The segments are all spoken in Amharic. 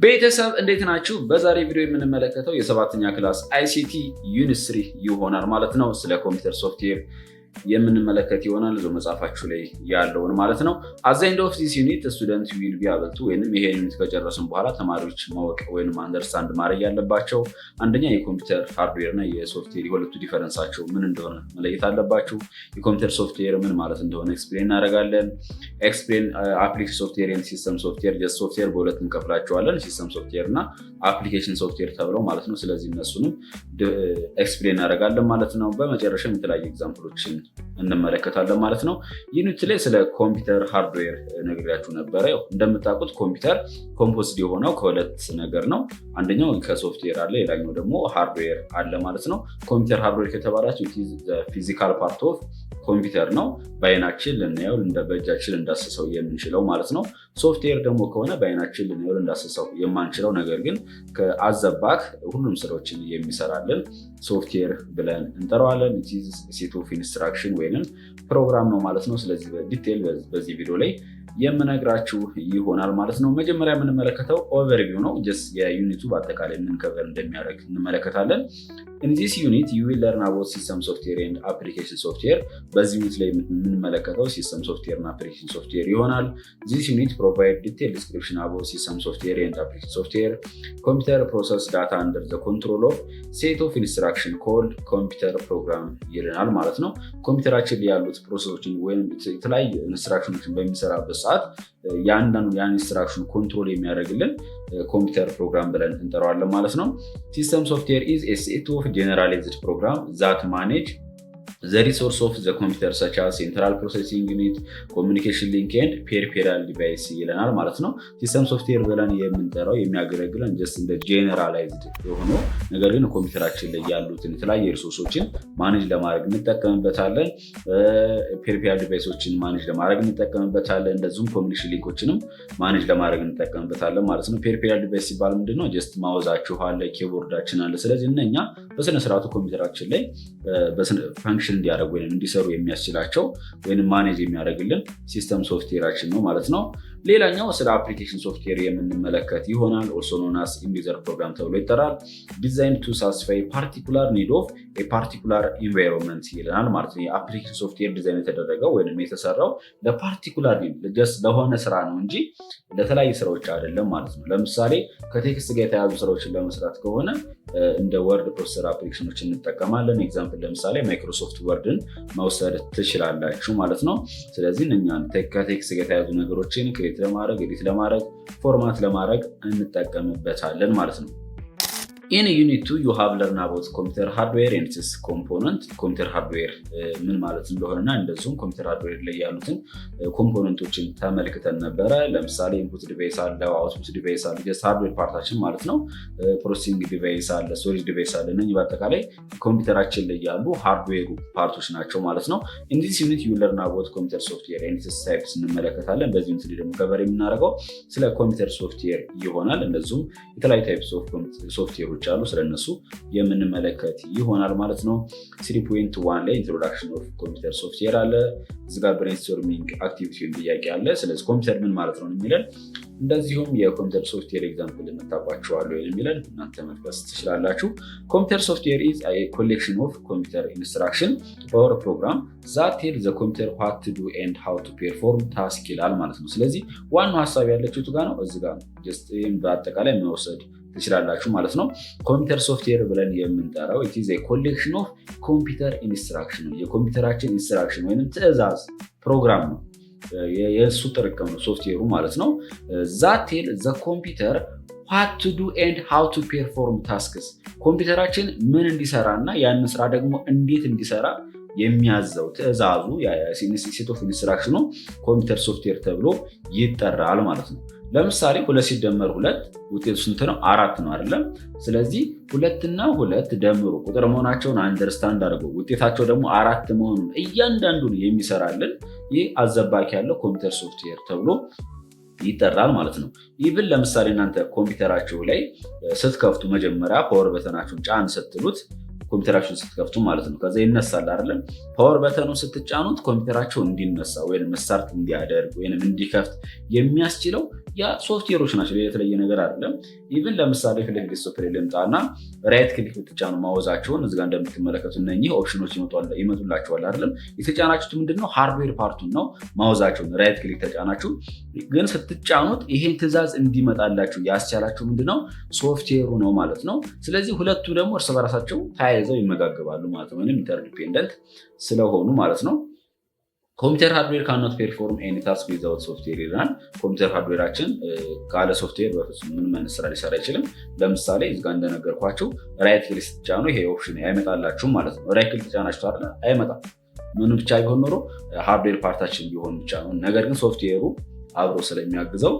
ቤተሰብ እንዴት ናችሁ? በዛሬ ቪዲዮ የምንመለከተው የሰባተኛ ክላስ አይሲቲ ዩኒት 3 ይሆናል ማለት ነው። ስለ ኮምፒውተር ሶፍትዌር የምንመለከት ይሆናል። እዛው መጽሐፋችሁ ላይ ያለውን ማለት ነው። at the end of this unit student will be able to ወይንም ይሄ ዩኒት ከጨረስን በኋላ ተማሪዎች ማወቅ ወይንም አንደርስታንድ ማድረግ ያለባቸው አንደኛ የኮምፒውተር ሃርድዌር እና የሶፍትዌር የሁለቱ ዲፈረንሳቸው ምን እንደሆነ መለየት አለባችሁ። የኮምፒውተር ሶፍትዌር ምን ማለት እንደሆነ ኤክስፕሌን እናደርጋለን። ኤክስፕሌን አፕሊኬሽን ሶፍትዌር እና ሲስተም ሶፍትዌር። ጀስት ሶፍትዌር በሁለት እንከፍላቸዋለን፣ ሲስተም ሶፍትዌር እና አፕሊኬሽን ሶፍትዌር ተብለው ማለት ነው። ስለዚህ እነሱንም ኤክስፕሌን እናደርጋለን ማለት ነው። በመጨረሻም የተለያዩ ኤግዛምፕሎችን እንመለከታለን ማለት ነው። ዩኒት ላይ ስለ ኮምፒውተር ሃርድዌር ነግሬያችሁ ነበረ። እንደምታውቁት ኮምፒውተር ኮምፖዝድ የሆነው ከሁለት ነገር ነው። አንደኛው ከሶፍትዌር አለ፣ ሌላኛው ደግሞ ሃርድዌር አለ ማለት ነው። ኮምፒውተር ሃርድዌር ከተባላችሁ ፊዚካል ፓርት ኦፍ ኮምፒውተር ነው። በአይናችን ልናየው በእጃችን እንዳስሰው የምንችለው ማለት ነው። ሶፍትዌር ደግሞ ከሆነ በአይናችን ልናየው እንዳስሰው የማንችለው ነገር ግን ከአዘባክ ሁሉም ስራዎችን የሚሰራልን ሶፍትዌር ብለን እንጠራዋለን። ሴት ኦፍ ኢንስትራክሽን ወይንም ፕሮግራም ነው ማለት ነው። ስለዚህ በዲቴል በዚህ ቪዲዮ ላይ የምነግራችሁ ይሆናል ማለት ነው። መጀመሪያ የምንመለከተው ኦቨርቪው ነው። የዩኒቱ በአጠቃላይ ምን ከቨር እንደሚያደርግ እንመለከታለን። In this unit you will learn about system software and application software። በዚህ ዩኒት ላይ የምንመለከተው ሲስተም ሶፍትዌር እና አፕሊኬሽን ሶፍትዌር ይሆናል። This unit provide detailed description about system software and application software. Computer process data under the control of set of instruction called computer program ይለናል ማለት ነው። ኮምፒውተራችን ላይ ያሉት ፕሮሰሶችን ወይም የተለያዩ ኢንስትራክሽኖችን በሚሰራበት ሰዓት ያን ኢንስትራክሽን ኮንትሮል የሚያደርግልን ኮምፒውተር ፕሮግራም ብለን እንጠራዋለን ማለት ነው። ሲስተም ሶፍትዌር ኢዝ ኤ ሴት ኦፍ ጀነራላይዝድ ፕሮግራም ዛት ማኔጅ the resource of the computer such as central processing unit, communication link and peripheral device ይለናል ማለት ነው። ሲስተም ሶፍትዌር ብለን የምንጠራው የሚያገለግለን ጀስት እንደ ጀነራላይዝድ የሆነው ነገር ግን ኮምፒውተራችን ላይ ያሉትን የተለያዩ ሪሶርሶችን ማኔጅ ለማድረግ እንጠቀምበታለን። ፔሪፌራል ዲቫይሶችን ማኔጅ ለማድረግ እንጠቀምበታለን። እንደዚሁም ኮሚኒኬሽን ሊንኮችንም ማኔጅ ለማድረግ እንጠቀምበታለን ማለት ነው። ፔሪፌራል ዲቫይስ ሲባል ምንድነው? ጀስት ማውዛችሁ አለ፣ ኪቦርዳችን አለ። ስለዚህ እነኛ በስነ ስርዓቱ ኮምፒውተራችን ላይ ፈንክሽን እንዲያደርጉ ወይም እንዲሰሩ የሚያስችላቸው ወይም ማኔጅ የሚያደርግልን ሲስተም ሶፍትዌራችን ነው ማለት ነው። ሌላኛው ስለ አፕሊኬሽን ሶፍትዌር የምንመለከት ይሆናል። also known as user program ተብሎ ይጠራል። designed to satisfy particular need of a particular environment ይለናል ማለት ነው። የአፕሊኬሽን ሶፍትዌር ዲዛይን የተደረገው ወይም የተሰራው ለፓርቲኩላር ጀስት ለሆነ ስራ ነው እንጂ ለተለያዩ ስራዎች አይደለም ማለት ነው። ለምሳሌ ከቴክስት ጋር የተያዙ ስራዎችን ለመስራት ከሆነ እንደ ወርድ ፕሮሰሰር አፕሊኬሽኖችን እንጠቀማለን። ኤግዛምፕል ለምሳሌ ማይክሮሶፍት ወርድን መውሰድ ትችላላችሁ ማለት ነው። ስለዚህ እኛን ከቴክስት ጋር የተያዙ ነገሮችን ክሬት ለማድረግ ኤዲት ለማድረግ ፎርማት ለማድረግ እንጠቀምበታለን ማለት ነው። In unit 2 you have learned about computer hardware and its component። ኮምፒውተር ሃርድዌር ምን ማለት እንደሆነና እንደዚሁም ኮምፒውተር ሃርድዌር ላይ ያሉትን ኮምፖነንቶችን ተመልክተን ነበረ። ለምሳሌ ኢንፑት ዲቫይስ አለ፣ አውትፑት ዲቫይስ አለ፣ ጀስት ሃርድዌር ፓርታችን ማለት ነው። ፕሮሰሲንግ ዲቫይስ አለ፣ ስቶሬጅ ዲቫይስ አለ። እነዚህ በአጠቃላይ ኮምፒውተራችን ላይ ያሉ ሃርድዌር ፓርቶች ናቸው ማለት ነው። In this unit you learn about computer software and its types እንመለከታለን። በዚህ ዩኒት ደግሞ ከቨር የምናደርገው ስለ ኮምፒውተር ሶፍትዌር ይሆናል። እንደዚሁም የተለያዩ ታይፕስ ኦፍ ሶፍትዌሮች አሉ፣ ስለነሱ የምንመለከት ይሆናል ማለት ነው። 3.1 ላይ ኢንትሮዳክሽን ኦፍ ኮምፒውተር ሶፍትዌር አለ። እዚህ ጋር ብሬንስቶርሚንግ አክቲቪቲ ጥያቄ አለ። ስለዚህ ኮምፒውተር ምን ማለት ነው የሚለን እንደዚሁም የኮምፒውተር ሶፍትዌር ኤግዛምፕል የምታውቋቸዋለሁ የሚለን እናንተ መጥቀስ ትችላላችሁ። ኮምፒውተር ሶፍትዌር ኢዝ a collection of computer instruction or program that tell the computer what to do and how to perform task ይላል ማለት ነው። ስለዚህ ዋናው ሀሳብ ያለችው ጋር ነው፣ እዚህ ጋር ነው። ጀስት ይሄን በአጠቃላይ መውሰድ ትችላላችሁ ማለት ነው። ኮምፒውተር ሶፍትዌር ብለን የምንጠራው it is a collection of computer instruction የኮምፒውተራችን ኢንስትራክሽን ወይንም ትዕዛዝ ፕሮግራም ነው። የእሱ ጥርቅም ነው ሶፍትዌሩ ማለት ነው። that tell the computer what to do and how to perform tasks ኮምፒውተራችን ምን እንዲሰራ እና ያንን ስራ ደግሞ እንዴት እንዲሰራ የሚያዘው ትዕዛዙ ሴት ኦፍ ኢንስትራክሽኑ ኮምፒውተር ሶፍትዌር ተብሎ ይጠራል ማለት ነው። ለምሳሌ 2 ሲደመር 2 ውጤቱ ስንት ነው? 4 ነው አይደለም? ስለዚህ 2 እና 2 ደምሮ ቁጥር መሆናቸውን አንደርስታንድ አድርገው ውጤታቸው ደግሞ 4 መሆኑን እያንዳንዱን የሚሰራልን ይህ አዘባኪ ያለው ኮምፒውተር ሶፍትዌር ተብሎ ይጠራል ማለት ነው። ኢቭን ለምሳሌ እናንተ ኮምፒውተራችሁ ላይ ስትከፍቱ መጀመሪያ ፓወር በተናችሁን ጫን ስትሉት ኮምፒውተራችሁን ስትከፍቱ ማለት ነው። ከዛ ይነሳል አይደለም። ፓወር በተኑ ስትጫኑት ኮምፒውተራቸው እንዲነሳ ወይም ስታርት እንዲያደርግ ወይም እንዲከፍት የሚያስችለው ያ ሶፍትዌሮች ናቸው። የተለየ ነገር አይደለም። ኢቭን ለምሳሌ ፊት ለፊት ዴስክቶፕ ላይ ልምጣና ራይት ክሊክ ብትጫኑ ማውዛቸውን እዚጋ እንደምትመለከቱ እነኚህ ኦፕሽኖች ይመጡላቸዋል አይደለም። የተጫናችሁት ምንድነው? ሃርድዌር ፓርቱን ነው። ማውዛቸውን ራይት ክሊክ ተጫናችሁ ግን ስትጫኑት ይሄን ትዕዛዝ እንዲመጣላችሁ ያስቻላችሁ ምንድነው? ሶፍትዌሩ ነው ማለት ነው። ስለዚህ ሁለቱ ደግሞ እርስ በራሳቸው ተያይዘው ይመጋገባሉ ማለት ነው፣ ወይም ኢንተርዲፔንደንት ስለሆኑ ማለት ነው። ኮምፒውተር ሃርድዌር ካኖት ፔርፎርም ኤኒ ታስክ ዊዛውት ሶፍትዌር ይላል። ኮምፒውተር ሃርድዌራችን ካለ ሶፍትዌር በፍጹም ምንም አይነት ስራ ሊሰራ አይችልም። ለምሳሌ እዚህ ጋር እንደነገርኳችሁ ራይት ክሊክ ስትጫኑ ይሄ ኦፕሽን አይመጣላችሁም ማለት ነው። ራይት ክሊክ ተጫናችሁ አይደል? አይመጣም። ምኑ ብቻ ቢሆን ኖሮ ሃርድዌር ፓርታችን ቢሆን ብቻ ነው። ነገር ግን ሶፍትዌሩ አብሮ ስለሚያግዘው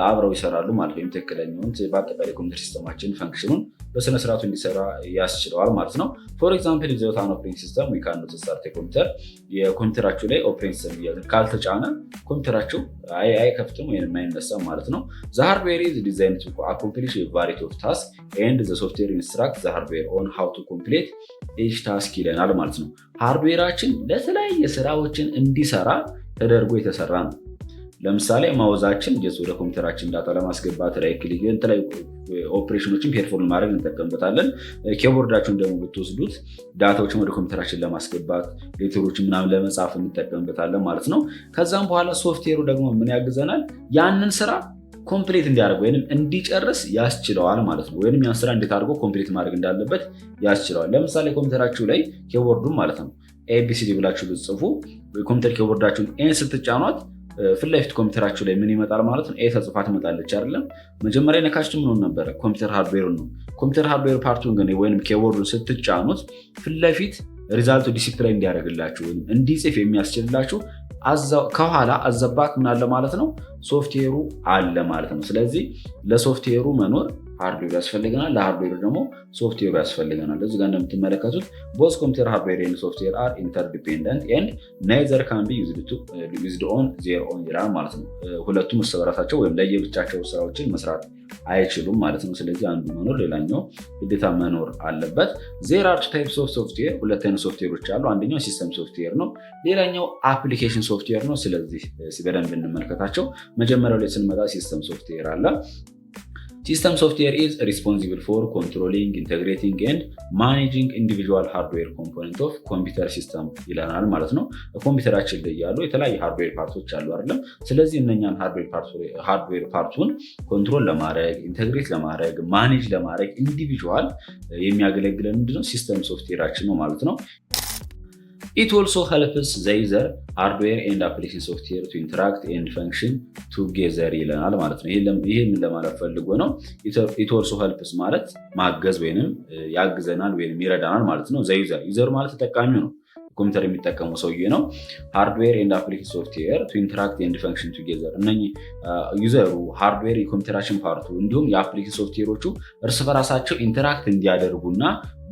አብረው ይሰራሉ ማለት ነው። ትክክለኛውን በአጠቃላይ ኮምፒውተር ሲስተማችን ፈንክሽኑን በስነስርዓቱ እንዲሰራ ያስችለዋል ማለት ነው። ፎር ኤግዛምፕል ዊዛውት አን ኦፕሬቲንግ ሲስተም ዊ ካን ኖት ስታርት ኮምፒውተር። የኮምፒውተራችሁ ላይ ኦፕሬቲንግ ሲስተም ካልተጫነ ኮምፒውተራችሁ አይከፍትም ወይም አይነሳም ማለት ነው። ዘ ሃርድዌር ኢዝ ዲዛይንድ ቱ አኮምፕሊሽ ኤ ቫሪቲ ኦፍ ታስክ ኤንድ ዘ ሶፍትዌር ኢንስትራክት ዘ ሃርድዌር ኦን ሃው ቱ ኮምፕሊት ኢች ታስክ ይለናል ማለት ነው። ሃርድዌራችን ለተለያየ ስራዎችን እንዲሰራ ተደርጎ የተሰራ ነው። ለምሳሌ ማውዛችን ወደ ኮምፒውተራችን ዳታ ለማስገባት ራይት ክሊክ የተለያዩ ኦፕሬሽኖችን ፔርፎርም ማድረግ እንጠቀምበታለን። ኪቦርዳችሁን ደግሞ ብትወስዱት ዳታዎችን ወደ ኮምፒውተራችን ለማስገባት ሌተሮችን ምናምን ለመጻፍ እንጠቀምበታለን ማለት ነው። ከዛም በኋላ ሶፍትዌሩ ደግሞ ምን ያግዘናል? ያንን ስራ ኮምፕሊት እንዲያደርግ ወይም እንዲጨርስ ያስችለዋል ማለት ነው። ወይም ያን ስራ እንዴት አድርጎ ኮምፕሊት ማድረግ እንዳለበት ያስችለዋል። ለምሳሌ ኮምፒውተራችሁ ላይ ኪቦርዱን ማለት ነው ኤቢሲዲ ብላችሁ ብትጽፉ ኮምፒውተር ኪቦርዳችሁን ኤን ስትጫኗት ፊት ለፊት ኮምፒውተራችሁ ላይ ምን ይመጣል ማለት ነው? ኤ ተጽፋ ትመጣለች አይደለም። መጀመሪያ ነካችሁ ምን ነበረ? ኮምፒውተር ሃርድዌሩን ነው። ኮምፒውተር ሃርድዌር ፓርቱን ግን ወይም ኪቦርዱን ስትጫኑት ፊት ለፊት ሪዛልቱ ዲሲፕሊን እንዲያደርግላችሁ ወይም እንዲጽፍ የሚያስችልላችሁ ከኋላ አዘባክ ምን አለ ማለት ነው? ሶፍትዌሩ አለ ማለት ነው። ስለዚህ ለሶፍትዌሩ መኖር ሃርድዌር ያስፈልገናል፣ ለሃርድዌሩ ደግሞ ሶፍትዌሩ ያስፈልገናል። እዚህ ጋር እንደምትመለከቱት ቦዝ ኮምፒውተር ሃርድዌር ኤንድ ሶፍትዌር አር ኢንተርዲፔንደንት ኤንድ ናይዘር ካን ቢ ዩዝድ ኦን ዜር ኦን ይላል ማለት ነው። ሁለቱም እርስ በራሳቸው ወይም ለየብቻቸው ስራዎችን መስራት አይችሉም ማለት ነው። ስለዚህ አንዱ መኖር ሌላኛው ግዴታ መኖር አለበት። ዜር አር ታይፕስ ኦፍ ሶፍትዌር፣ ሁለት አይነት ሶፍትዌሮች አሉ። አንደኛው ሲስተም ሶፍትዌር ነው፣ ሌላኛው አፕሊኬሽን ሶፍትዌር ነው። ስለዚህ በደንብ እንመልከታቸው። መጀመሪያው ላይ ስንመጣ ሲስተም ሶፍትዌር አለ። ሲስተም ሶፍትዌር ኢዝ ሪስፖንሲብል ፎር ኮንትሮሊንግ ኢንቴግሬቲንግ ኤንድ ማኔጂንግ ኢንዲቪዥዋል ሃርድዌር ኮምፖነንት ኦፍ ኮምፒውተር ሲስተም ይለናል ማለት ነው። ኮምፒውተራችን ላይ ያሉ የተለያዩ ሃርድዌር ፓርቶች አሉ አይደለም። ስለዚህ እነኛን ሃርድዌር ፓርቱን ኮንትሮል ለማድረግ ኢንቴግሬት ለማድረግ ማኔጅ ለማድረግ ኢንዲቪዥዋል የሚያገለግለን ምንድነው? ሲስተም ሶፍትዌራችን ነው ማለት ነው። It also helps the user hardware and application software to interact and function together ይለናል ማለት ነው። ይሄ ምን ለማለት ፈልጎ ነው? It also helps ማለት ማገዝ ወይንም ያግዘናል ወይንም ይረዳናል ማለት ነው። the user ማለት ተጠቃሚው ነው። ኮምፒውተር የሚጠቀሙ ሰውዬ ነው። ሃርድዌር ኤንድ አፕሊኬሽን ሶፍትዌር ቱ ኢንተራክት ኤንድ ፈንክሽን ቱጌዘር። እነኚህ ዩዘሩ ሃርድዌር የኮምፒውተራችን ፓርቱ እንዲሁም የአፕሊኬሽን ሶፍትዌሮቹ እርስ በራሳቸው ኢንተራክት እንዲያደርጉና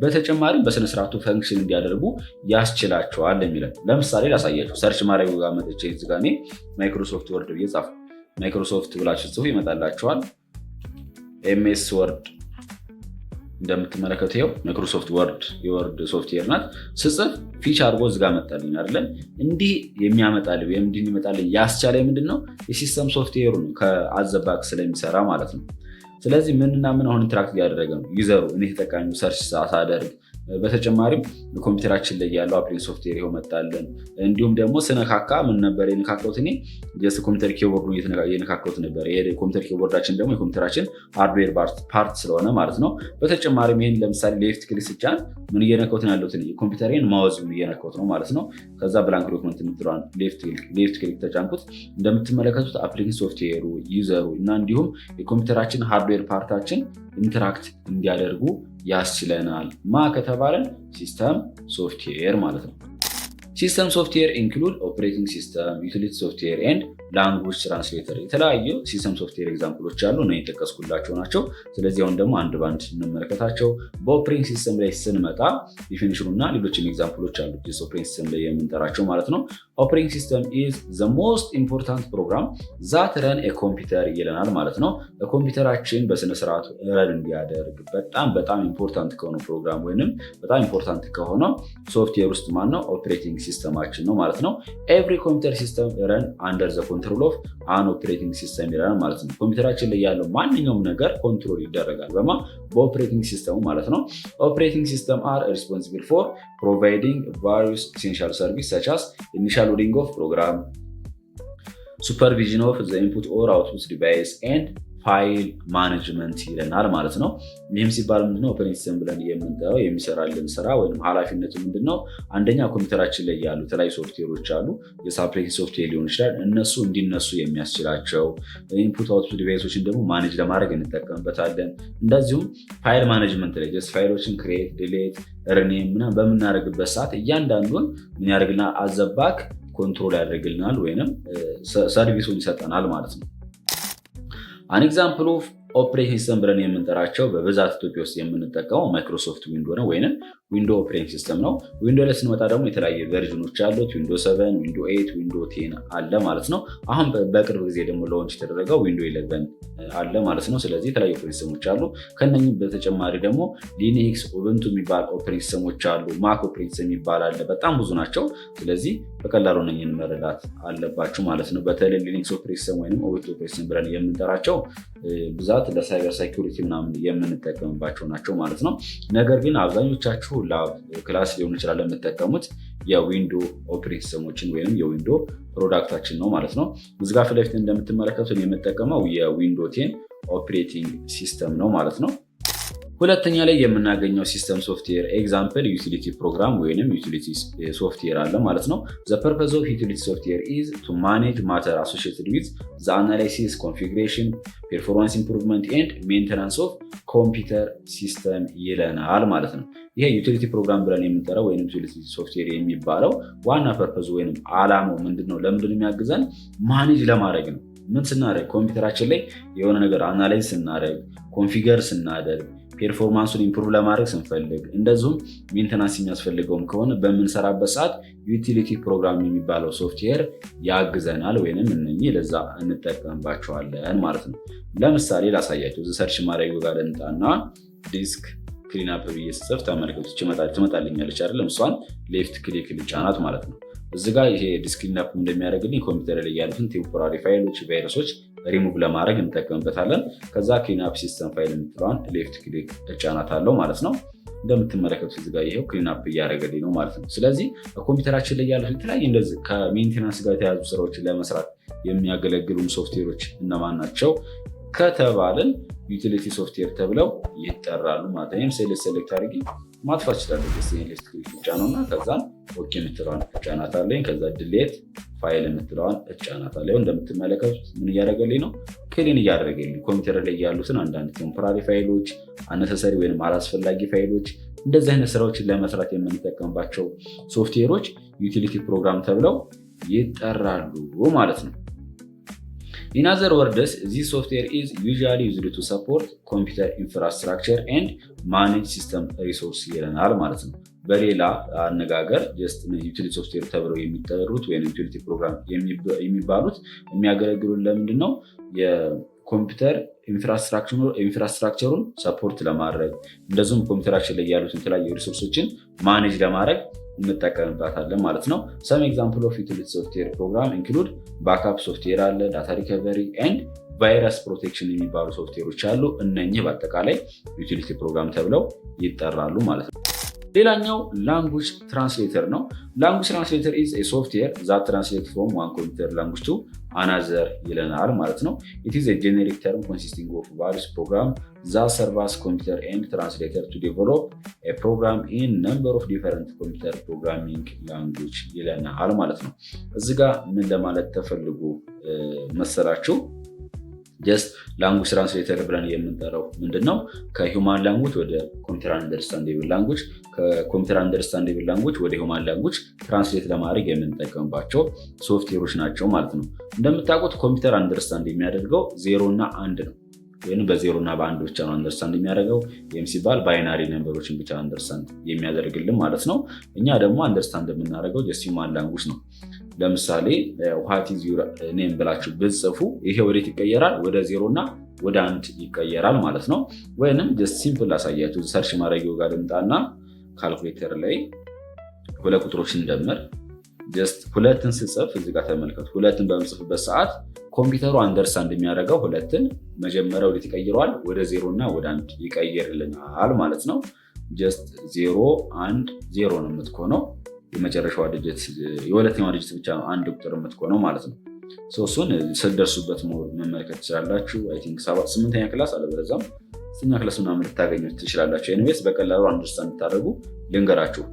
በተጨማሪም በስነስርዓቱ ፈንክሽን እንዲያደርጉ ያስችላቸዋል የሚለን። ለምሳሌ ላሳያችሁ። ሰርች ማድረግ ጋር መጥቼ እዚህ ጋር ማይክሮሶፍት ወርድ ብዬ ጻፉ። ማይክሮሶፍት ብላችሁ ጽፉ ይመጣላችኋል። ኤምኤስ ወርድ እንደምትመለከቱ ይኸው ማይክሮሶፍት ወርድ የወርድ ሶፍትዌር ናት። ስጽፍ ፊች አድርጎ እዚጋ መጣልኝ አይደለም። እንዲህ የሚያመጣልኝ ወይም እንዲህ የሚመጣልኝ ያስቻለ ምንድነው? የሲስተም ሶፍትዌሩ ነው ከአዘባክ ስለሚሰራ ማለት ነው። ስለዚህ ምንና ምን አሁን ኢንተራክት እያደረገ ነው? ዩዘሩ እኔ ተጠቃሚው ሰርች ሳደርግ በተጨማሪም ኮምፒውተራችን ላይ ያለው አፕሊኬሽን ሶፍትዌር ይኸው መጣልን። እንዲሁም ደግሞ ስነካካ ምን ነበር የነካካሁት? እኔ ጀስት ኮምፒውተር ኪቦርዱን እየነካካሁት ነበር። ይሄ ኮምፒውተር ኪቦርዳችን ደግሞ የኮምፒውተራችን ሃርድዌር ፓርት ስለሆነ ማለት ነው። በተጨማሪም ይሄን ለምሳሌ ሌፍት ክሊክ ስጫን ምን እየነካሁት ነው ያለሁት? የኮምፒውተሬን ማውዙን እየነካሁት ነው ማለት ነው። ከዛ ብላንክ ዶክመንት የምትለዋን ሌፍት ክሊክ ተጫንኩት። እንደምትመለከቱት አፕሊኬሽን ሶፍትዌሩ ዩዘሩ እና እንዲሁም የኮምፒውተራችን ሃርድዌር ፓርታችን ኢንተራክት እንዲያደርጉ ያስችለናል። ማ ከተባለን ሲስተም ሶፍትዌር ማለት ነው። ሲስተም ሶፍትዌር ኢንክሉድ ኦፕሬቲንግ ሲስተም፣ ዩቲሊቲ ሶፍትዌር ኤንድ ላንጉጅ ትራንስሌተር። የተለያዩ ሲስተም ሶፍትዌር ኤግዛምፕሎች አሉ እና የጠቀስኩላቸው ናቸው። ስለዚህ አሁን ደግሞ አንድ ባንድ እንመለከታቸው። በኦፕሬቲንግ ሲስተም ላይ ስንመጣ ዲፊኒሽኑ እና ሌሎችም ኤግዛምፕሎች አሉ ኦፕሬቲንግ ሲስተም ላይ የምንጠራቸው ማለት ነው። ኦፕሬቲንግ ሲስተም ኢዝ ዘ ሞስት ኢምፖርታንት ፕሮግራም ዛት ረን ኮምፒውተር ይለናል ማለት ነው። ኮምፒውተራችን በስነስርዓቱ ረን እንዲያደርግ በጣም ኢምፖርታንት ከሆነ ፕሮግራም ወይንም በጣም ኢምፖርታንት ከሆነ ሶፍትዌር ውስጥ ማነው ኦፕሬቲንግ ሲስተማችን ነው ማለት ነው። ኤቭሪ ኮምፒውተር ሲስተም ረን አንደር ዘ ኮንትሮል ኦፍ አን ኦፕሬቲንግ ሲስተም ይለናል ማለት ነው። ኮምፒውተራችን ላይ ያለው ማንኛውም ነገር ኮንትሮል ይደረጋል በኦፕሬቲንግ ሲስተሙ ማለት ነው። ኦፕሬቲንግ ሲስተም አር ሪስፖንሲብል ፎር ፕሮቫይዲንግ ቫሪየስ ኢሴንሻል ሰርቪስ ሰች አስ ኢኒሻል loading of program, supervision of the input or output device and ፋይል ማኔጅመንት ይለናል ማለት ነው። ይህም ሲባል ምንድነው ኦፕሬቲንግ ሲስተም ብለን የምንጠራው የሚሰራልን ስራ ወይም ኃላፊነቱ ምንድነው? አንደኛ ኮምፒውተራችን ላይ ያሉ የተለያዩ ሶፍትዌሮች አሉ። የሳፕሬቲንግ ሶፍትዌር ሊሆን ይችላል። እነሱ እንዲነሱ የሚያስችላቸው ኢንፑት አውትፑት ዲቫይሶችን ደግሞ ማኔጅ ለማድረግ እንጠቀምበታለን። እንደዚሁም ፋይል ማኔጅመንት ላይ ፋይሎችን ክሬት፣ ዲሌት፣ ሪኔም ምናምን በምናደርግበት ሰዓት እያንዳንዱን ምን ያደርግልናል? አዘባክ ኮንትሮል ያደርግልናል ወይንም ሰርቪሱን ይሰጠናል ማለት ነው። አን ኤግዛምፕል ኦፍ ኦፕሬቲንግ ሲስተም ብለን የምንጠራቸው በብዛት ኢትዮጵያ ውስጥ የምንጠቀመው ማይክሮሶፍት ዊንዶ ነው ወይንም ዊንዶ ኦፕሬቲንግ ሲስተም ነው። ዊንዶ ላይ ስንመጣ ደግሞ የተለያየ ቨርዥኖች አሉት። ዊንዶ 7፣ ዊንዶ 8፣ ዊንዶ 10 አለ ማለት ነው። አሁን በቅርብ ጊዜ ደግሞ ላውንች የተደረገው ዊንዶ 11 አለ ማለት ነው። ስለዚህ የተለያዩ ኦፕሬቲንግ ሲስተሞች አሉ። ከነኚህ በተጨማሪ ደግሞ ሊኒክስ፣ ኡቡንቱ የሚባል ኦፕሬቲንግ ሲስተሞች አሉ። ማክ ኦፕሬቲንግ ሲስተም የሚባል አለ። በጣም ብዙ ናቸው። ስለዚህ በቀላሉ እነኚህን መረዳት አለባችሁ ማለት ነው። በተለይ ሊኒክስ ኦፕሬቲንግ ሲስተም ወይም ኡቡንቱ ኦፕሬቲንግ ሲስተም ብለን የምንጠራቸው ብዛት ለሳይበር ሴኩሪቲ ምናምን የምንጠቀምባቸው ናቸው ማለት ነው። ነገር ግን አብዛኞቻችሁ ላብ ክላስ ሊሆን ይችላል የምጠቀሙት የዊንዶ ኦፕሬቲንግ ሲስተሞችን ወይም የዊንዶ ፕሮዳክታችን ነው ማለት ነው። እዚህ ጋር ፊት ለፊት እንደምትመለከቱት የምጠቀመው የዊንዶ 10 ኦፕሬቲንግ ሲስተም ነው ማለት ነው። ሁለተኛ ላይ የምናገኘው ሲስተም ሶፍትዌር ኤግዛምፕል ዩቲሊቲ ፕሮግራም ወይንም ዩቲሊቲ ሶፍትዌር አለ ማለት ነው። ዘ ፐርፐዝ ኦፍ ዩቲሊቲ ሶፍትዌር ኢዝ ቱ ማኔጅ ማተር አሶሺየትድ ዊዝ ዘ አናላይሲስ፣ ኮንፊግሬሽን፣ ፐርፎርማንስ ኢምፕሩቭመንት ኤንድ ሜንቴናንስ ኦፍ ኮምፒውተር ሲስተም ይለናል ማለት ነው። ይሄ ዩቲሊቲ ፕሮግራም ብለን የምንጠራው ወይም ዩቲሊቲ ሶፍትዌር የሚባለው ዋና ፐርፐዝ ወይም አላማው ምንድነው? ለምንድን የሚያግዘን ማኔጅ ለማድረግ ነው። ምን ስናደርግ? ኮምፒውተራችን ላይ የሆነ ነገር አናላይዝ ስናደርግ፣ ኮንፊገር ስናደርግ፣ ፐርፎርማንሱን ኢምፕሩቭ ለማድረግ ስንፈልግ፣ እንደዚሁም ሜንቴናንስ የሚያስፈልገውም ከሆነ በምንሰራበት ሰዓት ዩቲሊቲ ፕሮግራም የሚባለው ሶፍትዌር ያግዘናል ወይንም እነኚህ ለዛ እንጠቀምባቸዋለን ማለት ነው። ለምሳሌ ላሳያቸው። እዚህ ሰርች ማድረግ ጋር እንጣና ዲስክ ክሊንአፕ ብዬ ስጽፍ ተመልከቱ ትመጣልኛለች አይደለም? እሷን ሌፍት ክሊክ ልጫናት ማለት ነው። እዚህ ጋር ይሄ ዲስክ ክሊንአፕ እንደሚያደርግልኝ ኮምፒውተር ላይ ያሉትን ቴምፖራሪ ፋይሎች፣ ቫይረሶች ሪሙቭ ለማድረግ እንጠቀምበታለን። ከዛ ክሊንአፕ ሲስተም ፋይል የምትለዋን ሌፍት ክሊክ እጫናታለሁ ማለት ነው። እንደምትመለከቱት እዚህ ጋር ይሄው ክሊንአፕ እያደረገልኝ ነው ማለት ነው። ስለዚህ በኮምፒውተራችን ላይ ያሉት የተለያዩ እንደዚህ ከሜንቴናንስ ጋር የተያዙ ስራዎችን ለመስራት የሚያገለግሉን ሶፍትዌሮች እነማን ናቸው ከተባልን ዩቲሊቲ ሶፍትዌር ተብለው ይጠራሉ ማለት ነው። ሴሌክት አድርጌ ማጥፋት ይችላለሁ። ሌፍት ክሊክ ብቻነው እና ከዛም ኦኬ የምትለዋን እጫናታለሁ። ከዛ ድሌት ፋይል የምትለዋን እጫናታለሁ። እንደምትመለከቱት ምን እያደረገልኝ ነው? ክሊን እያደረገልኝ ኮምፒውተር ላይ ያሉትን አንዳንድ ቴምፖራሪ ፋይሎች፣ አነሰሰሪ ወይም አላስፈላጊ ፋይሎች፣ እንደዚህ አይነት ስራዎችን ለመስራት የምንጠቀምባቸው ሶፍትዌሮች ዩቲሊቲ ፕሮግራም ተብለው ይጠራሉ ማለት ነው። In other words, this software is usually used to support computer infrastructure and manage system resource ይለናል ማለት ነው። በሌላ አነጋገር ጀስት ዩቲሊቲ ሶፍትዌር ተብለው የሚጠሩት ወይም ዩቲሊቲ ፕሮግራም የሚባሉት የሚያገለግሉን ለምንድን ነው? የኮምፒውተር ኢንፍራስትራክቸሩን ሰፖርት ለማድረግ እንደዚሁም ኮምፒውተራችን ላይ ያሉትን የተለያዩ ሪሶርሶችን ማኔጅ ለማድረግ እንጠቀምባታለን ማለት ነው። ሰም ኤግዛምፕል ኦፍ ዩቲሊቲ ሶፍትዌር ፕሮግራም ኢንክሉድ ባክአፕ ሶፍትዌር አለ፣ ዳታ ሪከቨሪ ኤንድ ቫይረስ ፕሮቴክሽን የሚባሉ ሶፍትዌሮች አሉ። እነኚህ በአጠቃላይ ዩቲሊቲ ፕሮግራም ተብለው ይጠራሉ ማለት ነው። ሌላኛው ላንጉጅ ትራንስሌተር ነው። ላንጉጅ ትራንስሌተር ኢዝ ኤ ሶፍትዌር ዛት ትራንስሌት ፍሮም ዋን ኮምፒውተር ላንጉጅ ቱ አናዘር ይለናል ማለት ነው። ኢት ኢዝ ኤ ጄኔሪክ ተርም ኮንሲስቲንግ ኦፍ ቫሪየስ ፕሮግራም ዛት ሰርቭ አስ ኮምፒውተር ኤንድ ትራንስሌተር ቱ ዴቨሎፕ ኤ ፕሮግራም ኢን ነምበር ኦፍ ዲፈረንት ኮምፒውተር ፕሮግራሚንግ ላንጉጅ ይለናል ማለት ነው። እዚህ ጋር ምን ለማለት ተፈልጎ መሰላችሁ? ጀስት ላንጉጅ ትራንስሌተር ብለን የምንጠራው ምንድነው? ከሂውማን ላንጉጅ ወደ ኮምፒውተር አንደርስታንዴብል ላንጉጅ፣ ከኮምፒውተር አንደርስታንዴብል ላንጉጅ ወደ ሂውማን ላንጉጅ ትራንስሌት ለማድረግ የምንጠቀምባቸው ሶፍትዌሮች ናቸው ማለት ነው። እንደምታውቁት ኮምፒውተር አንደርስታንድ የሚያደርገው 0 እና 1 ነው፣ ወይም በ0 እና በ1 ብቻ ነው አንደርስታንድ የሚያደርገው። ይህም ሲባል ባይናሪ ነምበሮችን ብቻ አንደርስታንድ የሚያደርግልን ማለት ነው። እኛ ደግሞ አንደርስታንድ የምናደርገው ጀስት ሂውማን ላንጉጅ ነው። ለምሳሌ ዋት ኢዝ ዩር ኔም ብላችሁ ብትጽፉ ይሄ ወዴት ይቀየራል? ወደ 0 እና ወደ 1 ይቀየራል ማለት ነው። ወይንም ጀስት ሲምፕል ላሳያችሁ። ሰርች ማድረጊያው ጋር ልምጣና ካልኩሌተር ላይ ሁለት ቁጥሮችን እንደምር። ጀስት ሁለትን ስጽፍ እዚህ ጋር ተመልከቱ። ሁለትን በምጽፍበት ሰዓት ኮምፒውተሩ አንደርስታንድ የሚያደርገው ሁለትን መጀመሪያ ወዴት ይቀይረዋል? ወደ 0 እና ወደ 1 ይቀይርልናል ማለት ነው። ጀስት 0 1 0 ነው የምትሆነው። የመጨረሻዋ ዲጂት የሁለተኛዋ ዲጂት ብቻ ነው አንድ ቁጥር የምትሆነው ማለት ነው። እሱን ስትደርሱበት መመልከት ትችላላችሁ። አይ ቲንክ 8ኛ ክላስ አለበለዚያም 9ኛ ክላስ ምናምን ልታገኙት ትችላላችሁ። ኤኒዌይስ በቀላሉ አንደርስታንድ እንድታደርጉ ልንገራችሁ።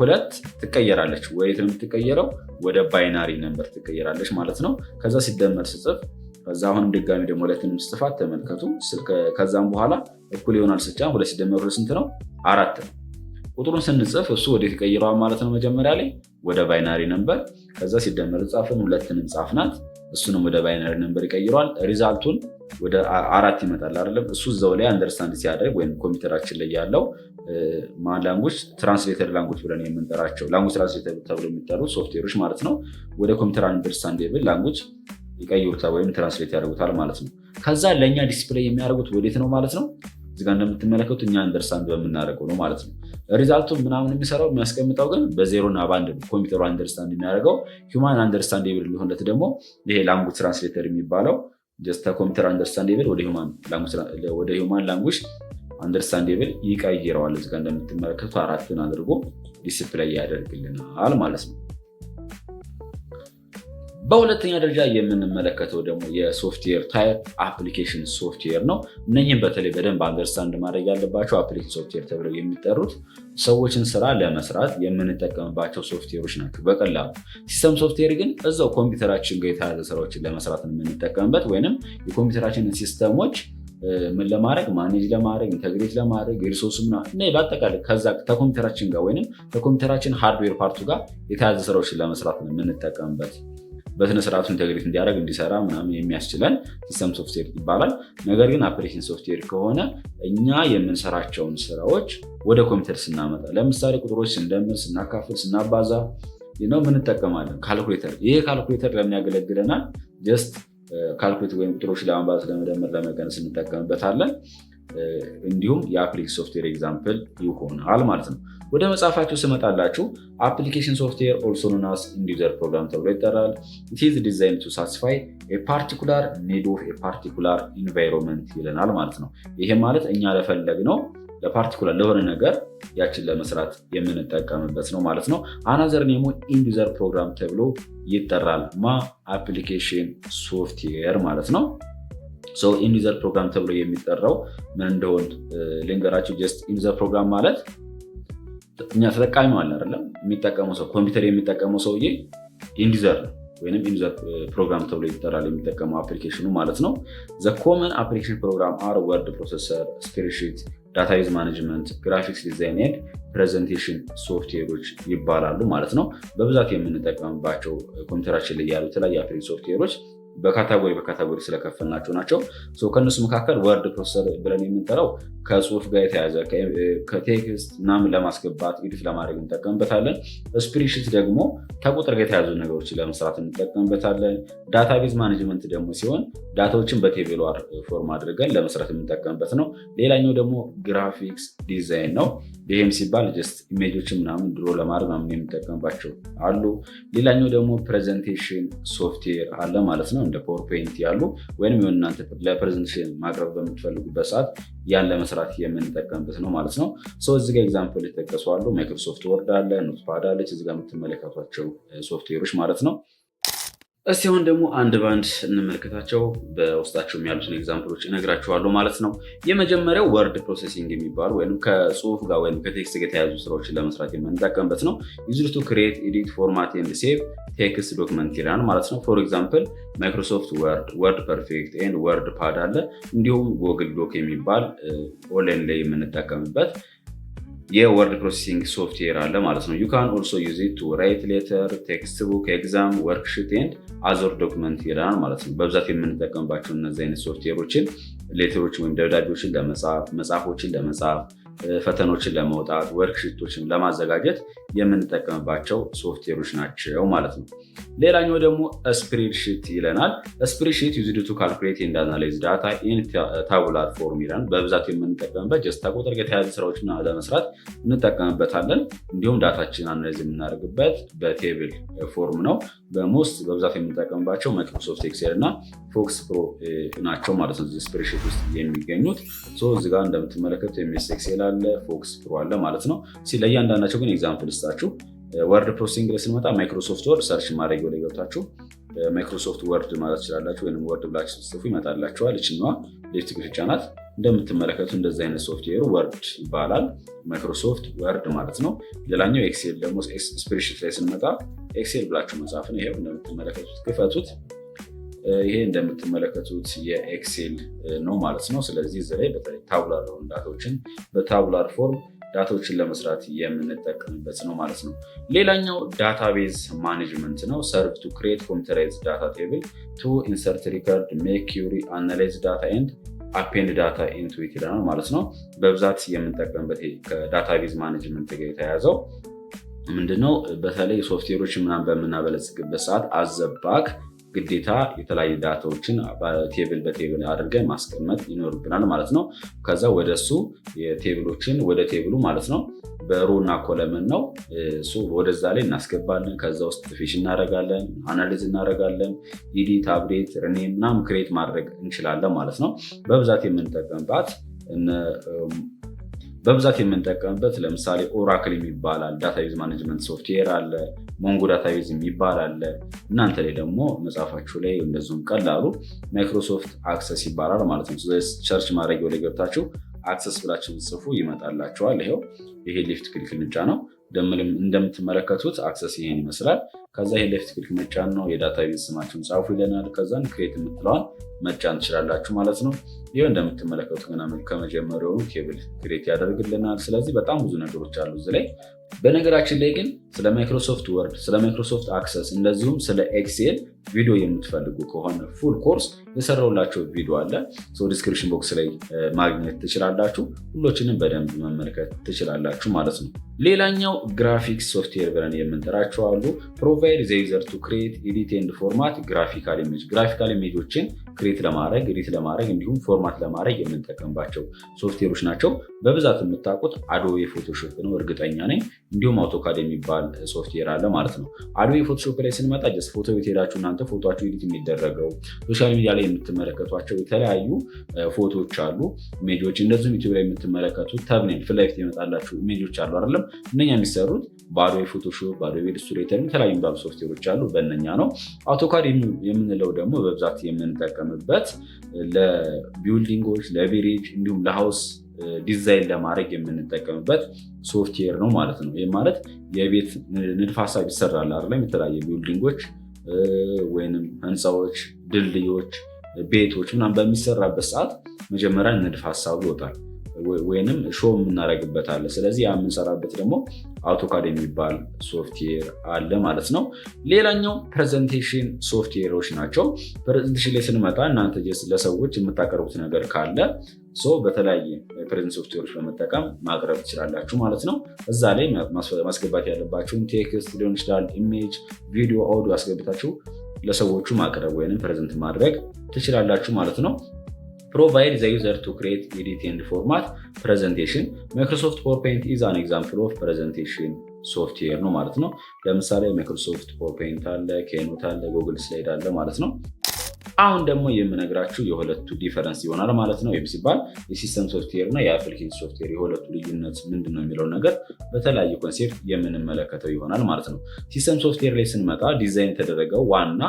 ሁለት ትቀየራለች። ወዴት ነው የምትቀየረው? ወደ ባይናሪ ነምበር ትቀየራለች ማለት ነው። ከዛ ሲደመር ስጽፍ፣ ከዛ አሁንም ድጋሚ ደግሞ ሁለትን ስጽፋት ተመልከቱ። ከዛም በኋላ እኩል ይሆናል ስጫ 2 ሲደመር 2 ስንት ነው? 4 ነው። ቁጥሩን ስንጽፍ እሱ ወዴት ይቀይረዋል ማለት ነው? መጀመሪያ ላይ ወደ ባይናሪ ነምበር፣ ከዛ ሲደመር ጻፍን፣ ሁለትን ጻፍናት፣ እሱንም ወደ ባይናሪ ነምበር ይቀይረዋል። ሪዛልቱን ወደ 4 ይመጣል አይደለም? እሱ እዛው ላይ አንደርስታንድ ሲያደርግ ወይም ኮምፒውተራችን ላይ ያለው ላንጉጅ ትራንስሌተር ላንጉጅ ብለን የምንጠራቸው ላንጉጅ ትራንስሌተር ተብሎ የሚጠሩት ሶፍትዌሮች ማለት ነው ወደ ኮምፒውተር አንደርስታንዴብል ላንጉጅ ይቀይሩታል ወይም ትራንስሌት ያደርጉታል ማለት ነው። ከዛ ለእኛ ዲስፕሌይ የሚያደርጉት ወዴት ነው ማለት ነው? እዚጋ እንደምትመለከቱት እኛ አንደርስታንድ በምናደርገው ነው ማለት ነው። ሪዛልቱ ምናምን የሚያስቀምጠው ግን በ0 እና በ1 ኮምፒውተሩ አንደርስታንድ የሚያደርገው። ሂውማን አንደርስታንዴብል ሊሆንለት ደግሞ ይሄ ላንጉጅ ትራንስሌተር የሚባለው ጀስት ኮምፒውተር አንደርስታንዴብል ወደ ሂውማን ላንጉጅ አንደርስታንዴብል ይቀይረዋል። እዚጋ እንደምትመለከቱት 4ን አድርጎ ዲስፕሌይ ያደርግልናል ማለት ነው። በሁለተኛ ደረጃ የምንመለከተው ደግሞ የሶፍትዌር ታይፕ አፕሊኬሽን ሶፍትዌር ነው። እነኝህም በተለይ በደንብ አንደርስታንድ ማድረግ ያለባቸው አፕሊኬሽን ሶፍትዌር ተብለው የሚጠሩት ሰዎችን ስራ ለመስራት የምንጠቀምባቸው ሶፍትዌሮች ናቸው በቀላሉ። ሲስተም ሶፍትዌር ግን እዛው ኮምፒውተራችን ጋር የተያዘ ስራዎችን ለመስራት የምንጠቀምበት ወይንም የኮምፒውተራችንን ሲስተሞች ምን ለማድረግ ማኔጅ ለማድረግ ኢንተግሬት ለማድረግ ሪሶርስ በአጠቃላይ ከዛ ከኮምፒውተራችን ጋር ወይንም ከኮምፒውተራችን ሃርድዌር ፓርቱ ጋር የተያዘ ስራዎችን ለመስራት ነው የምንጠቀምበት። በስነስርዓቱ ኢንተግሬት እንዲያደርግ እንዲሰራ ምናምን የሚያስችለን ሲስተም ሶፍትዌር ይባላል። ነገር ግን አፕሊኬሽን ሶፍትዌር ከሆነ እኛ የምንሰራቸውን ስራዎች ወደ ኮምፒውተር ስናመጣ፣ ለምሳሌ ቁጥሮች ስንደምር፣ ስናካፍል፣ ስናባዛ ነው ምንጠቀማለን ካልኩሌተር። ይሄ ካልኩሌተር ለምን ያገለግለናል? ጀስት ካልኩሌት ወይም ቁጥሮች ለማባዛት፣ ለመደመር፣ ለመቀነስ እንጠቀምበታለን። እንዲሁም የአፕሊኬሽን ሶፍትዌር ኤግዛምፕል ይሆናል ማለት ነው። ወደ መጽሐፋችሁ ስመጣላችሁ አፕሊኬሽን ሶፍትዌር ኦልሶ ኖን አስ ኢንድ ዩዘር ፕሮግራም ተብሎ ይጠራል። ኢት ኢዝ ዲዛይንድ ቱ ሳቲስፋይ ኤ ፓርቲኩላር ኒድ ኦፍ ኤ ፓርቲኩላር ኢንቫይሮንመንት ይለናል ማለት ነው። ይሄ ማለት እኛ ለፈለግነው ለፓርቲኩላር ለሆነ ነገር ያችን ለመስራት የምንጠቀምበት ነው ማለት ነው። አናዘር ኔሙ ኢንድ ዩዘር ፕሮግራም ተብሎ ይጠራል። አፕሊኬሽን ሶፍትዌር ማለት ነው። ኢንድ ዩዘር ፕሮግራም ተብሎ የሚጠራው ምን እንደሆን ልንገራችሁ። ጀስት ኢንድ ዩዘር ፕሮግራም ማለት እኛ ተጠቃሚ አለ አይደለም፣ የሚጠቀመው ሰው ኮምፒውተር የሚጠቀመው ሰውዬ ኢንድ ዩዘር ነው ወይም ኢንድ ዩዘር ፕሮግራም ተብሎ ይጠራል፣ የሚጠቀመው አፕሊኬሽኑ ማለት ነው። ዘ ኮመን አፕሊኬሽን ፕሮግራም አር ወርድ ፕሮሰሰር፣ ስፕሬድሺት፣ ዳታቤዝ ማኔጅመንት፣ ግራፊክስ ዲዛይን ኤንድ ፕሬዘንቴሽን ሶፍትዌሮች ይባላሉ ማለት ነው። በብዛት የምንጠቀምባቸው ኮምፒውተራችን ላይ ያሉ የተለያዩ አፕሊኬሽን ሶፍትዌሮች በካታጎሪ ስለከፈልናቸው ናቸው። ከእነሱ መካከል ወርድ ፕሮሰሰር ብለን የምንጠራው ከጽሁፍ ጋር የተያዘ ከቴክስት ምናምን ለማስገባት ኤዲት ለማድረግ እንጠቀምበታለን። ስፕሬድሺት ደግሞ ከቁጥር ጋር የተያዙ ነገሮችን ለመስራት እንጠቀምበታለን። ዳታቤዝ ማኔጅመንት ደግሞ ሲሆን ዳታዎችን በቴብል ፎርም አድርገን ለመስራት የምንጠቀምበት ነው። ሌላኛው ደግሞ ግራፊክስ ዲዛይን ነው። ይህም ሲባል ጀስት ኢሜጆችን ምናምን ድሮ ለማድረግ ምናምን የምንጠቀምባቸው አሉ። ሌላኛው ደግሞ ፕሬዘንቴሽን ሶፍትዌር አለ ማለት ነው። እንደ ፓወርፖይንት ያሉ ወይም የሆነ እናንተ ለፕሬዘንቴሽን ማቅረብ በምትፈልጉበት ሰዓት ያን ለመስራት የምንጠቀምበት ነው ማለት ነው። እዚህ ጋር ኤግዛምፕል የተጠቀሱ አሉ። ማይክሮሶፍት ወርድ አለ፣ ኖትፓድ አለች፣ እዚህ ጋር የምትመለከቷቸው ሶፍትዌሮች ማለት ነው። እስቲ አሁን ደግሞ አንድ ባንድ እንመልከታቸው። በውስጣቸውም ያሉትን ኤግዛምፕሎች እነግራችኋለሁ ማለት ነው። የመጀመሪያው ወርድ ፕሮሴሲንግ የሚባሉ ወይም ከጽሁፍ ጋር ወይም ከቴክስት ጋር የተያያዙ ስራዎችን ለመስራት የምንጠቀምበት ነው። ዩዝድ ቱ ክሪኤት ኤዲት ፎርማት ኤንድ ሴቭ ቴክስት ዶክመንት ይላል ማለት ነው። ፎር ኤግዛምፕል ማይክሮሶፍት ወርድ፣ ወርድ ፐርፌክት ኤንድ ወርድ ፓድ አለ። እንዲሁም ጎግል ዶክ የሚባል ኦንላይን ላይ የምንጠቀምበት የወርድ ፕሮሴሲንግ ሶፍትዌር አለ ማለት ነው። ዩ ካን ኦልሶ ዩዝ ኢት ቱ ራይት ሌተር፣ ቴክስት ቡክ፣ ኤግዛም፣ ወርክሺት ኤንድ አዘር ዶክመንት ይላል ማለት ነው። በብዛት የምንጠቀምባቸው እነዚህ አይነት ሶፍትዌሮችን ሌተሮችን ወይም ደብዳቤዎችን ለመጻፍ፣ መጽሐፎችን ለመጻፍ፣ ፈተኖችን ለመውጣት፣ ወርክሺቶችን ለማዘጋጀት የምንጠቀምባቸው ሶፍትዌሮች ናቸው ማለት ነው። ሌላኛው ደግሞ ስፕሬድሺት ይለናል። ስፕሬድሺት ዩዝድ ቱ ካልኩሌት ኤንድ አናላይዝ ዳታ ኢን ታቡላር ፎርም ይላል። በብዛት የምንጠቀምበት ጀስት ከቁጥር ጋር የተያያዙ ስራዎችን ለመስራት እንጠቀምበታለን። እንዲሁም ዳታችን አናላይዝ የምናደርግበት በቴብል ፎርም ነው። በብዛት የምንጠቀምባቸው ማይክሮሶፍት ኤክሴል እና ፎክስ ፕሮ ናቸው ማለት ነው። ስፕሬድሺት ውስጥ የሚገኙት እዚህ ጋር እንደምትመለከቱ ኤምኤስ ኤክሴል አለ፣ ፎክስ ፕሮ አለ ማለት ነው። ለእያንዳንዳቸው ግን ኤግዛምፕል ስጣችሁ። ወርድ ፕሮሰሲንግ ላይ ስንመጣ ማይክሮሶፍት ወርድ ሰርች ማድረግ ላይ ገብታችሁ ማይክሮሶፍት ወርድ ማለት ትችላላችሁ፣ ወይም ወርድ ብላችሁ ስትጽፉ ይመጣላችኋል። እችኛዋ ሌፍት ክሊክ ናት። እንደምትመለከቱ እንደዚህ አይነት ሶፍትዌሩ ወርድ ይባላል፣ ማይክሮሶፍት ወርድ ማለት ነው። ሌላኛው ኤክሴል ደግሞ ስፕሬድሺት ላይ ስንመጣ ኤክሴል ብላችሁ መጻፍ ነው። ይሄው እንደምትመለከቱት ክፈቱት። ይሄ እንደምትመለከቱት የኤክሴል ነው ማለት ነው። ስለዚህ እዚህ ላይ በተለይ ታቡላር ዳታዎችን በታቡላር ፎርም ዳታዎችን ለመስራት የምንጠቀምበት ነው ማለት ነው። ሌላኛው ዳታቤዝ ማኔጅመንት ነው። ሰርቭ ቱ ክሬት ኮምፒውተራይዝ ዳታ ቴብል ቱ ኢንሰርት ሪከርድ ሜክ ኪውሪ አናላይዝ ዳታ ኤንድ አፔንድ ዳታ ኢንቱ ኢት ይለናል ማለት ነው። በብዛት የምንጠቀምበት ከዳታቤዝ ማኔጅመንት ጋር የተያያዘው ምንድነው? በተለይ ሶፍትዌሮች ምናምን በምናበለጽግበት ሰዓት አዘባክ ግዴታ የተለያዩ ዳታዎችን ቴብል በቴብል አድርገን ማስቀመጥ ይኖርብናል ማለት ነው። ከዛ ወደሱ የቴብሎችን ወደ ቴብሉ ማለት ነው በሮ እና ኮለምን ነው ወደዛ ላይ እናስገባለን። ከዛ ውስጥ ፊሽ እናደርጋለን፣ አናሊዝ እናደርጋለን፣ ኢዲት፣ አፕዴት፣ ሪኔም ምናምን ክሬት ማድረግ እንችላለን ማለት ነው። በብዛት የምንጠቀምበት ለምሳሌ ኦራክል የሚባላል ዳታቤዝ ማኔጅመንት ሶፍትዌር አለ፣ ሞንጎ ዳታቤዝ የሚባል አለ። እናንተ ላይ ደግሞ መጽሐፋችሁ ላይ እንደዚሁም ቀላሉ ማይክሮሶፍት አክሰስ ይባላል ማለት ነው። ሰርች ማድረግ ላይ ገብታችሁ አክሰስ ብላችሁ ጽፉ ይመጣላችኋል። ይሄ ሌፍት ክሊክ ምጫ ነው። እንደምትመለከቱት አክሰስ ይሄን ይመስላል። ከዛ ይሄ ሌፍት ክሊክ መጫን ነው። የዳታቤዝ ስማችሁን ጻፉ ይለናል። ከዛን ክሬት የምትለዋን መጫን ትችላላችሁ ማለት ነው። ይህ እንደምትመለከቱት ገና ከመጀመሪያው ቴብል ክሬት ያደርግልናል። ስለዚህ በጣም ብዙ ነገሮች አሉ እዚህ ላይ። በነገራችን ላይ ግን ስለ ማይክሮሶፍት ወርድ፣ ስለ ማይክሮሶፍት አክሰስ እንደዚሁም ስለ ኤክሴል ቪዲዮ የምትፈልጉ ከሆነ ፉል ኮርስ የሰራውላቸው ቪዲዮ አለ። ዲስክሪፕሽን ቦክስ ላይ ማግኘት ትችላላችሁ። ሁሎችንም በደንብ መመልከት ትችላላችሁ ማለት ነው። ሌላኛው ግራፊክስ ሶፍትዌር ብለን የምንጠራቸው አሉ። ፕሮቫይድ ዘ ዩዘር ቱ ክሬት ኤዲት ኤንድ ፎርማት ግራፊካል ኢሜጅ። ግራፊካል ኢሜጆችን ክሬት ለማድረግ ኤዲት ለማድረግ እንዲሁም ፎርማት ለማድረግ የምንጠቀምባቸው ሶፍትዌሮች ናቸው። በብዛት የምታውቁት አዶቤ ፎቶሾፕ ነው እርግጠኛ ነኝ። እንዲሁም አውቶካድ የሚባል ሶፍትዌር አለ ማለት ነው። አዶቤ ፎቶሾፕ ላይ ስንመጣ ጀስት ፎቶ ቤት ሄዳችሁ እናንተ ፎቶችሁ ኤዲት የሚደረገው ሶሻል ሚዲያ ላይ የምትመለከቷቸው የተለያዩ ፎቶዎች አሉ፣ ኢሜጆች። እንደዚሁም ዩቲዩብ ላይ የምትመለከቱት ተብኔል ፊት ለፊት የመጣላችሁ ኢሜጆች አሉ አይደለም? እነኛ የሚሰሩት በአዶቤ ፎቶሾፕ፣ በአዶቤ ኢሉስትሬተር የተለያዩ ባሉ ሶፍትዌሮች አሉ፣ በእነኛ ነው። አውቶካድ የምንለው ደግሞ በብዛት የምንጠቀምበት ለቢልዲንጎች፣ ለብሪጅ እንዲሁም ለሃውስ ዲዛይን ለማድረግ የምንጠቀምበት ሶፍትዌር ነው ማለት ነው። ይህ ማለት የቤት ንድፍ ሀሳብ ይሰራል አይደለም? የተለያየ ቢልዲንጎች ወይንም ህንፃዎች፣ ድልድዮች፣ ቤቶች ምናምን በሚሰራበት ሰዓት መጀመሪያ ንድፍ ሀሳቡ ይወጣል ወይንም ሾው የምናደርግበት አለ። ስለዚህ ያ የምንሰራበት ደግሞ አውቶካድ የሚባል ሶፍትዌር አለ ማለት ነው። ሌላኛው ፕሬዘንቴሽን ሶፍትዌሮች ናቸው። ፕሬዘንቴሽን ላይ ስንመጣ እናንተ ለሰዎች የምታቀርቡት ነገር ካለ በተለያየ ፕሬዘንት ሶፍትዌሮች በመጠቀም ማቅረብ ትችላላችሁ ማለት ነው። እዛ ላይ ማስገባት ያለባችሁን ቴክስት ሊሆን ይችላል፣ ኢሜጅ፣ ቪዲዮ፣ አውዲዮ አስገብታችሁ ለሰዎቹ ማቅረብ ወይም ፕሬዘንት ማድረግ ትችላላችሁ ማለት ነው። ፕሮቫይድ ዘ ዩዘር ቱ ክሬት ኤዲት ኤንድ ፎርማት ፕሬዘንቴሽን። ማይክሮሶፍት ፓወርፖይንት ኢዝ አን ኤግዛምፕል ኦፍ ፕሬዘንቴሽን ሶፍትዌር ነው ማለት ነው። ለምሳሌ ማይክሮሶፍት ፓወርፖይንት አለ፣ ኬኖት አለ፣ ጉግል ስላይድ አለ ማለት ነው። አሁን ደግሞ የምነግራችሁ የሁለቱ ዲፈረንስ ይሆናል ማለት ነው። ይህም ሲባል የሲስተም ሶፍትዌር እና የአፕሊኬሽን ሶፍትዌር የሁለቱ ልዩነት ምንድን ነው የሚለው ነገር በተለያየ ኮንሴፕት የምንመለከተው ይሆናል ማለት ነው። ሲስተም ሶፍትዌር ላይ ስንመጣ ዲዛይን የተደረገው ዋና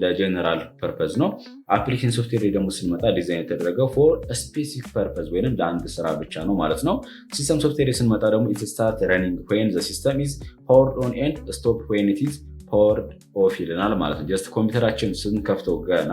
ለጀነራል ፐርፐዝ ነው። አፕሊኬሽን ሶፍትዌር ላይ ደግሞ ስንመጣ ዲዛይን የተደረገው ፎር ስፔሲፊክ ፐርፐዝ ወይም ለአንድ ስራ ብቻ ነው ማለት ነው። ሲስተም ሶፍትዌር ላይ ስንመጣ ደግሞ ኢት ስታርት ረኒንግ ዌን ዘ ሲስተም ኢዝ ፓወርድ ኦን ኤንድ ስቶፕ ዌን ኢት ኢዝ ፓወርድ ኦፍ ይለናል ማለት ነው። ጀስት ኮምፒውተራችን ስንከፍተው ገና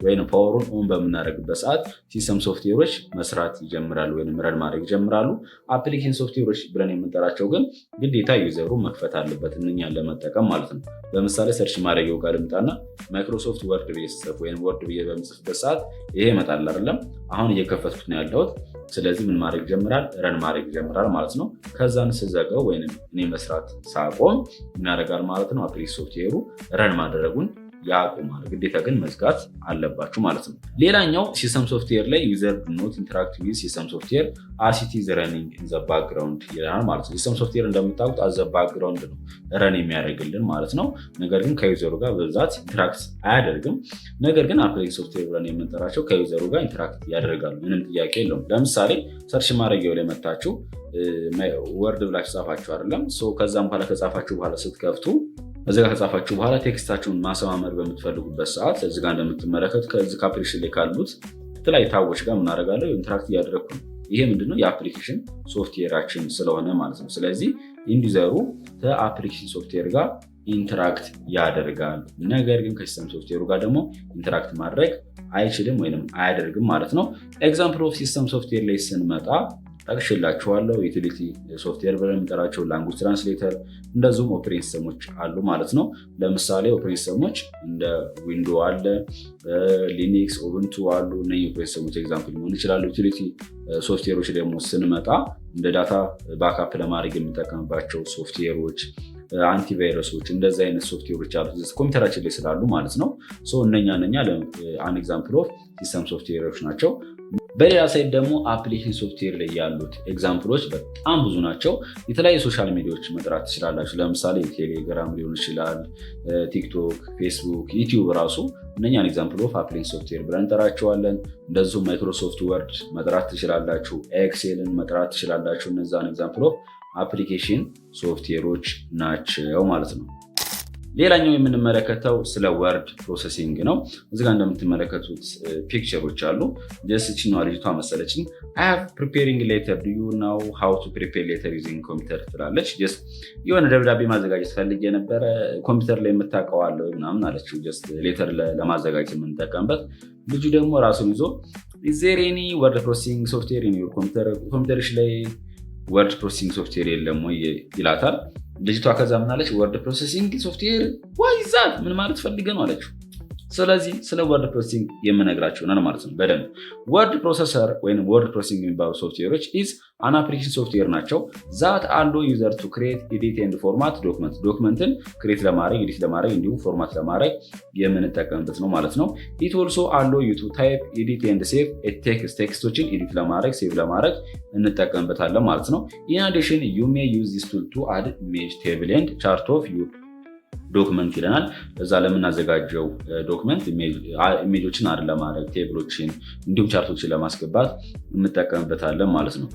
ወይም ፓወሩን ኦን በምናደርግበት ሰዓት ሲስተም ሶፍትዌሮች መስራት ይጀምራሉ ወይም ረን ማድረግ ይጀምራሉ። አፕሊኬሽን ሶፍትዌሮች ብለን የምንጠራቸው ግን ግዴታ ዩዘሩ መክፈት አለበት እነኛን ለመጠቀም ማለት ነው። ለምሳሌ ሰርች ማድረጊያው ጋር ልምጣና ማይክሮሶፍት ወርድ ብዬ ስጽፍ ወይም ወርድ ብዬ በምጽፍበት ሰዓት ይሄ ይመጣል አይደለም። አሁን እየከፈትኩት ነው ያለሁት። ስለዚህ ምን ማድረግ ይጀምራል? ረን ማድረግ ይጀምራል ማለት ነው። ከዛን ስዘጋው ወይም እኔ መስራት ሳቆም ምን ያደርጋል ማለት ነው? አፕሊኬሽን ሶፍትዌሩ ረን ማድረጉን ያቆማል። ግዴታ ግን መዝጋት አለባችሁ ማለት ነው። ሌላኛው ሲስተም ሶፍትዌር ላይ ዩዘር ኖት ኢንተራክት ዊዝ ሲስተም ሶፍትዌር አስ ኢት ኢዝ ረኒንግ ኢን ዘ ባክግራውንድ ይላል ማለት ነው። ሲስተም ሶፍትዌር እንደምታውቁት አዘ ባክግራውንድ ነው ረን የሚያደርግልን ማለት ነው። ነገር ግን ከዩዘሩ ጋር በብዛት ኢንተራክት አያደርግም። ነገር ግን አፕሊኬሽን ሶፍትዌር ብለን የምንጠራቸው ከዩዘሩ ጋር ኢንተራክት ያደርጋሉ። ምንም ጥያቄ የለውም። ለምሳሌ ሰርች ማድረጊያው ላይ መታችሁ ወርድ ብላችሁ ጻፋችሁ አይደለም። ከዛም በኋላ ከጻፋችሁ በኋላ ስትከፍቱ እዚጋ ከጻፋችሁ በኋላ ቴክስታችሁን ማሰማመር በምትፈልጉበት ሰዓት እዚጋ እንደምትመለከቱ ከዚህ ከአፕሊኬሽን ላይ ካሉት የተለያዩ ታቦች ጋር ምናደርጋለሁ ኢንተራክት እያደረግኩ ነው። ይሄ ምንድነው? የአፕሊኬሽን ሶፍትዌራችን ስለሆነ ማለት ነው። ስለዚህ ኢንዲዘሩ ከአፕሊኬሽን ሶፍትዌር ጋር ኢንተራክት ያደርጋል። ነገር ግን ከሲስተም ሶፍትዌሩ ጋር ደግሞ ኢንተራክት ማድረግ አይችልም ወይም አያደርግም ማለት ነው። ኤግዛምፕል ኦፍ ሲስተም ሶፍትዌር ላይ ስንመጣ ጠቅሽላችኋለሁ። ዩቲሊቲ ሶፍትዌር ብለን የምንጠራቸው ላንጉጅ ትራንስሌተር እንደዚሁም ኦፕሬቲንግ ሲስተሞች አሉ ማለት ነው። ለምሳሌ ኦፕሬቲንግ ሲስተሞች እንደ ዊንዶ አለ፣ ሊኒክስ፣ ኡቡንቱ አሉ። እነዚህ ኦፕሬቲንግ ሲስተሞች ኤግዛምፕል መሆን ይችላሉ። ዩቲሊቲ ሶፍትዌሮች ደግሞ ስንመጣ እንደ ዳታ ባክአፕ ለማድረግ የምንጠቀምባቸው ሶፍትዌሮች፣ አንቲቫይረሶች እንደዚህ አይነት ሶፍትዌሮች አሉ ኮምፒውተራችን ላይ ስላሉ ማለት ነው። እነኛ አንድ ኤግዛምፕል ኦፍ ሲስተም ሶፍትዌሮች ናቸው። በሌላ ሳይድ ደግሞ አፕሊኬሽን ሶፍትዌር ላይ ያሉት ኤግዛምፕሎች በጣም ብዙ ናቸው። የተለያዩ ሶሻል ሚዲያዎች መጥራት ትችላላችሁ። ለምሳሌ ቴሌግራም ሊሆን ይችላል፣ ቲክቶክ፣ ፌስቡክ፣ ዩቲዩብ ራሱ እነኛን ኤግዛምፕል ኦፍ አፕሊኬሽን ሶፍትዌር ብለን እንጠራቸዋለን። እንደዚሁም ማይክሮሶፍት ወርድ መጥራት ትችላላችሁ፣ ኤክሴልን መጥራት ትችላላችሁ። እነዛን ኤግዛምፕል ኦፍ አፕሊኬሽን ሶፍትዌሮች ናቸው ማለት ነው። ሌላኛው የምንመለከተው ስለ ወርድ ፕሮሰሲንግ ነው። እዚጋ እንደምትመለከቱት ፒክቸሮች አሉ። ጀስችኛዋ ልጅቷ መሰለችኝ። አይ ሃቭ ፕሪፔሪንግ ሌተር ዱ ዩ ናው ሃው ቱ ፕሪፔር ሌተር ዩዚንግ ኮምፒውተር ትላለች። ጀስት የሆነ ደብዳቤ ማዘጋጀት ፈልጌ የነበረ ኮምፒውተር ላይ የምታውቀዋለሁ ምናምን አለችው። ጀስት ሌተር ለማዘጋጀት የምንጠቀምበት። ልጁ ደግሞ ራሱን ይዞ ኢዝ ዜር ኤኒ ወርድ ፕሮሰሲንግ ሶፍትዌር ኢን ዩር ኮምፒውተር፣ ኮምፒውተርሽ ላይ ወርድ ፕሮሰሲንግ ሶፍትዌር የለም ወይ ይላታል። ልጅቷ ከዛ ምናለች? ወርድ ፕሮሰሲንግ ሶፍትዌር ዋይዛት ምን ማለት ፈልገ ነው አለችው። ስለዚህ ስለ ወርድ ፕሮሰሲንግ የምነግራችሁ ነን ማለት ነው በደንብ። ወርድ ፕሮሰሰር ወይም ወርድ ፕሮሰሲንግ የሚባሉ ሶፍትዌሮች ኢዝ አን አፕሊኬሽን ሶፍትዌር ናቸው ዛት አሎ ዩዘር ቱ ክሬት ኤዲት ኤንድ ፎርማት ዶክመንት፣ ዶክመንትን ክሬት ለማድረግ ኤዲት ለማድረግ እንዲሁም ፎርማት ለማድረግ የምንጠቀምበት ነው ማለት ነው። ኢት ኦልሶ አሎ ዩ ቱ ታይፕ ኤዲት ኤንድ ሴቭ ቴክስት፣ ቴክስቶችን ኤዲት ለማድረግ ሴቭ ለማድረግ እንጠቀምበታለን ማለት ነው። ኢን አዲሽን ዩ ሜይ ዩዝ ዚስ ቱል ቱ አድ ኢሜጅ ቴብል ኤንድ ቻርት ኦፍ ዩር ዶክመንት ይለናል። እዛ ለምናዘጋጀው ዶክመንት ኢሜጆችን አድ ለማድረግ ቴብሎችን እንዲሁም ቻርቶችን ለማስገባት እንጠቀምበታለን ማለት ነው።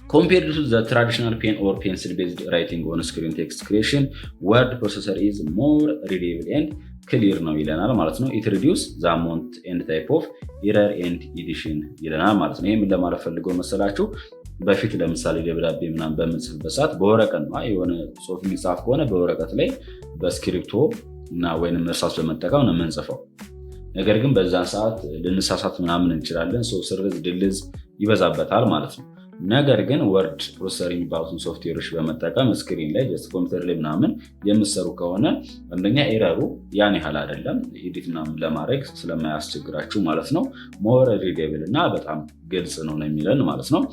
ኮምፔርድ ቱ ዘ ትራዲሽናል ፔን ኦር ፔንስል ቤዝድ ራይቲንግ ኦን ስክሪን ቴክስት ክሬሽን ወርድ ፕሮሰሰር ኢዝ ሞር ሪዴብል ኤንድ ክሊር ነው ይለናል ማለት ነው። ኢት ሪዲዩስ ዘ አማውንት ኤንድ ታይፕ ኦፍ ኤረር ኤንድ ኤዲሽን ይለናል ማለት ነው። ይህ ምን ለማለት ፈልገው መሰላችሁ? በፊት ለምሳሌ ደብዳቤ ምናምን በምንጽፍበት ሰዓት በወረቀት ነው የሆነ ጽሁፍ የሚጻፍ ከሆነ በወረቀት ላይ በስክሪፕቶ እና ወይም እርሳስ በመጠቀም ነው የምንጽፈው። ነገር ግን በዛን ሰዓት ልንሳሳት ምናምን እንችላለን። ስርዝ ድልዝ ይበዛበታል ማለት ነው። ነገር ግን ወርድ ፕሮሰሰር የሚባሉትን ሶፍትዌሮች በመጠቀም ስክሪን ላይ ጀስት ኮምፒውተር ላይ ምናምን የምሰሩ ከሆነ አንደኛ ኤረሩ ያን ያህል አይደለም፣ ኤዲት ምናምን ለማድረግ ስለማያስቸግራችሁ ማለት ነው። ሞር ሪዴብል እና በጣም ግልጽ ነው የሚለን ማለት ነው።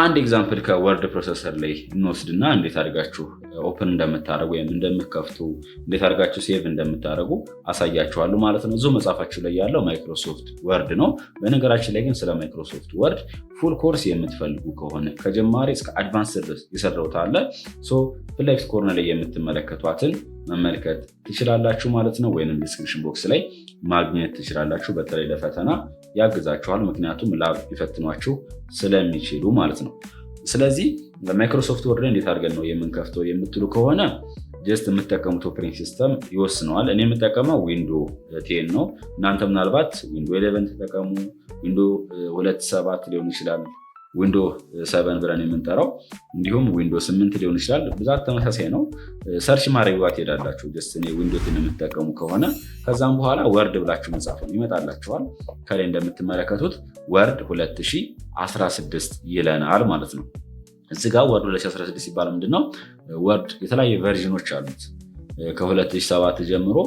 አንድ ኤግዛምፕል ከወርድ ፕሮሰሰር ላይ እንወስድና እንዴት አድርጋችሁ ኦፕን እንደምታደርጉ ወይም እንደምከፍቱ እንዴት አድርጋችሁ ሴቭ እንደምታደርጉ አሳያችኋለሁ ማለት ነው። እዚሁ መጽሐፋችሁ ላይ ያለው ማይክሮሶፍት ወርድ ነው። በነገራችን ላይ ግን ስለ ማይክሮሶፍት ወርድ ፉል ኮርስ የምትፈልጉ ከሆነ ከጀማሪ እስከ አድቫንስ ድረስ የሰራሁት አለ። ፊት ለፊት ኮርነር ላይ የምትመለከቷትን መመልከት ትችላላችሁ ማለት ነው። ወይም ዲስክሪፕሽን ቦክስ ላይ ማግኘት ትችላላችሁ። በተለይ ለፈተና ያግዛችኋል፣ ምክንያቱም ላብ ሊፈትኗችሁ ስለሚችሉ ማለት ነው። ስለዚህ በማይክሮሶፍት ወርድ እንዴት አድርገን ነው የምንከፍተው የምትሉ ከሆነ ጀስት የምትጠቀሙት ኦፕሬቲንግ ሲስተም ይወስነዋል። እኔ የምጠቀመው ዊንዶ 10 ነው። እናንተ ምናልባት ዊንዶ 11 ተጠቀሙ፣ ዊንዶ 2.7 ሊሆን ይችላል፣ ዊንዶ 7 ብለን የምንጠራው እንዲሁም ዊንዶ 8 ሊሆን ይችላል። ብዛት ተመሳሳይ ነው። ሰርች ማድረጊያ ትሄዳላችሁ። ጀስት እኔ ዊንዶ 10 የምትጠቀሙ ከሆነ ከዛም በኋላ ወርድ ብላችሁ መጻፍ ነው ይመጣላችኋል። ከላይ እንደምትመለከቱት ወርድ 2016 ይለናል ማለት ነው። እዚህ ጋር ወርድ 2016 ሲባል ምንድነው? ወርድ የተለያዩ ቨርዥኖች አሉት። ከ2007 ጀምሮ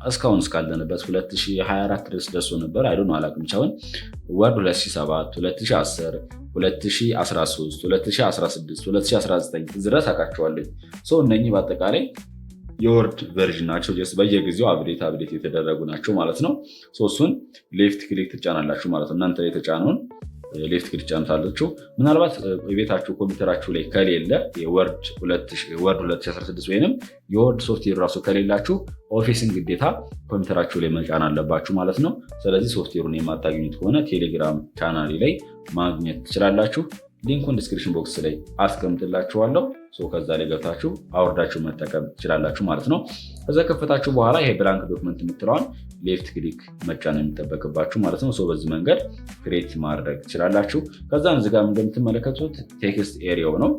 እስካሁን እስካለንበት 2024 ድረስ ደርሶ ነበር። አይዶን አላውቅም። ቻውን ወርድ 2007፣ 2010፣ 2013፣ 2016፣ 2019 ድረስ አውቃቸዋለሁ። እነኚህ በአጠቃላይ የወርድ ቨርዥን ናቸው። በየጊዜው አብዴት የተደረጉ ናቸው ማለት ነው። እሱን ሌፍት ክሊክ ትጫናላችሁ ማለት ነው። እናንተ የተጫነውን ሌፍት ክሊክ ጫኑታላችሁ። ምናልባት የቤታችሁ ኮምፒውተራችሁ ላይ ከሌለ የወርድ 2016 ወይንም የወርድ ሶፍትዌር ራሱ ከሌላችሁ ኦፊስን ግዴታ ኮምፒውተራችሁ ላይ መጫን አለባችሁ ማለት ነው። ስለዚህ ሶፍትዌሩን የማታገኙት ከሆነ ቴሌግራም ቻናሌ ላይ ማግኘት ትችላላችሁ። ሊንኩን ዲስክሪፕሽን ቦክስ ላይ አስቀምጥላችኋለሁ። ከዛ ላይ ገብታችሁ አውርዳችሁ መጠቀም ትችላላችሁ ማለት ነው። ከዛ ከፈታችሁ በኋላ ይሄ ብላንክ ዶክመንት የምትለዋን ሌፍት ክሊክ መጫን የሚጠበቅባችሁ ማለት ነው። በዚህ መንገድ ክሬት ማድረግ ትችላላችሁ። ከዛም እዚጋ እንደምትመለከቱት ቴክስት ኤሪያው ነው።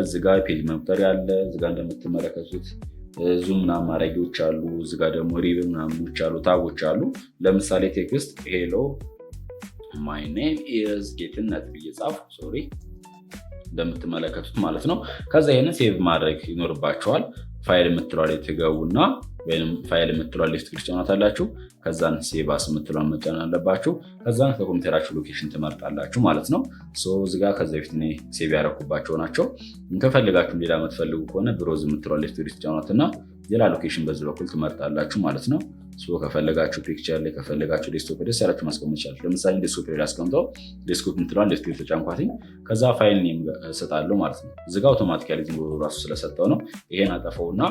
እዚጋ ፔጅ መቁጠሪያ አለ። እዚጋ እንደምትመለከቱት ዙም ምናምን ማድረጊያዎች አሉ። እዚጋ ደግሞ ሪብን ምናምኖች አሉ፣ ታቦች አሉ። ለምሳሌ ቴክስት ሄሎ ማይ ኔም ኢዝ ጌትነት ብዬ ጻፉ። ሶሪ እንደምትመለከቱት ማለት ነው። ከዛ ይህንን ሴቭ ማድረግ ይኖርባቸዋል። ፋይል የምትለዋ ላይ ትገቡና ወይም ፋይል የምትለዋ ሌፍት ክሊክ ትጫናላችሁ። ከዛን ሴቭ አስ የምትለዋን መጫን አለባችሁ። ከዛን ከኮምፒውተራችሁ ሎኬሽን ትመርጣላችሁ ማለት ነው። እዚጋ ከዚ በፊት እኔ ሴቭ ያደረኩባቸው ናቸው። ከፈልጋችሁ ሌላ የምትፈልጉ ከሆነ ብሮዝ የምትለዋ ሌፍት ክሊክ ትጫናትና ሌላ ሎኬሽን በዚህ በኩል ትመርጣላችሁ ማለት ነው። ከፈለጋችሁ ፒክቸር ላይ ከፈለጋችሁ ዴስክቶፕ ደስ ያላችሁ ማስቀመጥ ይችላል። ለምሳሌ ዴስክቶፕ ላይ አስቀምጠው ዴስክቶፕ የምትለዋን ሌፍት ክሊክ ተጫንኳትኝ። ከዛ ፋይል ኔም እሰጣለሁ ማለት ነው። እዚጋ አውቶማቲካሊ ራሱ ስለሰጠው ነው። ይሄን አጠፈውና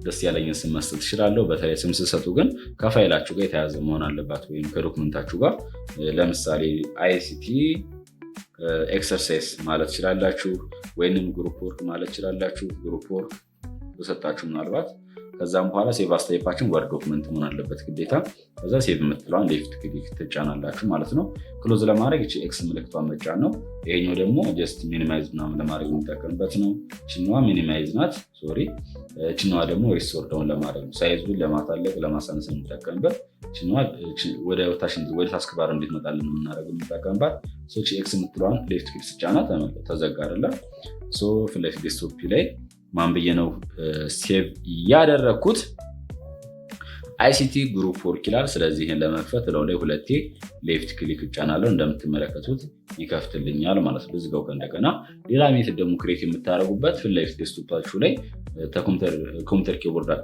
ደስ ያለኝን ስም መስጠት ትችላለሁ። በተለይ ስም ስትሰጡ ግን ከፋይላችሁ ጋር የተያዘ መሆን አለባት ወይም ከዶክመንታችሁ ጋር። ለምሳሌ አይሲቲ ኤክሰርሳይዝ ማለት ትችላላችሁ፣ ወይንም ግሩፕ ወርክ ማለት ትችላላችሁ። ግሩፕ ወርክ ተሰጣችሁ ምናልባት ከዛም በኋላ ሴቭ አስተያየታችን ወርድ ዶክመንት መሆን አለበት ግዴታ። ከዛ ሴቭ የምትለዋን ሌፍት ክሊክ ትጫናላችሁ ማለት ነው። ክሎዝ ለማድረግ እቺ ኤክስ ምልክቷን መጫን ነው። ይሄኛው ደግሞ ጀስት ሚኒማይዝ ምናምን ለማድረግ የምንጠቀምበት ነው። እችኛዋ ሚኒማይዝ ናት፣ ሶሪ። እችኛዋ ደግሞ ሪስቶር ዳውን ለማድረግ ነው። ሳይዙን ለማታለቅ ለማሳነስ የምንጠቀምበት። እችኛዋ ወደ ታስክ ባር እንድትመጣልን የምንጠቀምባት። እቺ ኤክስ የምትለዋን ሌፍት ክሊክ ስጫናት ተዘጋ አይደለ? ፊት ለፊት ዴስክቶፕ ላይ ማን ብዬ ነው ሴቭ ያደረግኩት? አይሲቲ ግሩፕ ወርክ ይላል። ስለዚህ ይህን ለመክፈት ላይ ሁለቴ ሌፍት ክሊክ እጫናለሁ። እንደምትመለከቱት ይከፍትልኛል ማለት ነው። እዚጋው እንደገና ሌላ ሜትድ ደግሞ ክሬት የምታደርጉበት ፊት ለፊት ዴስክቶፓችሁ ላይ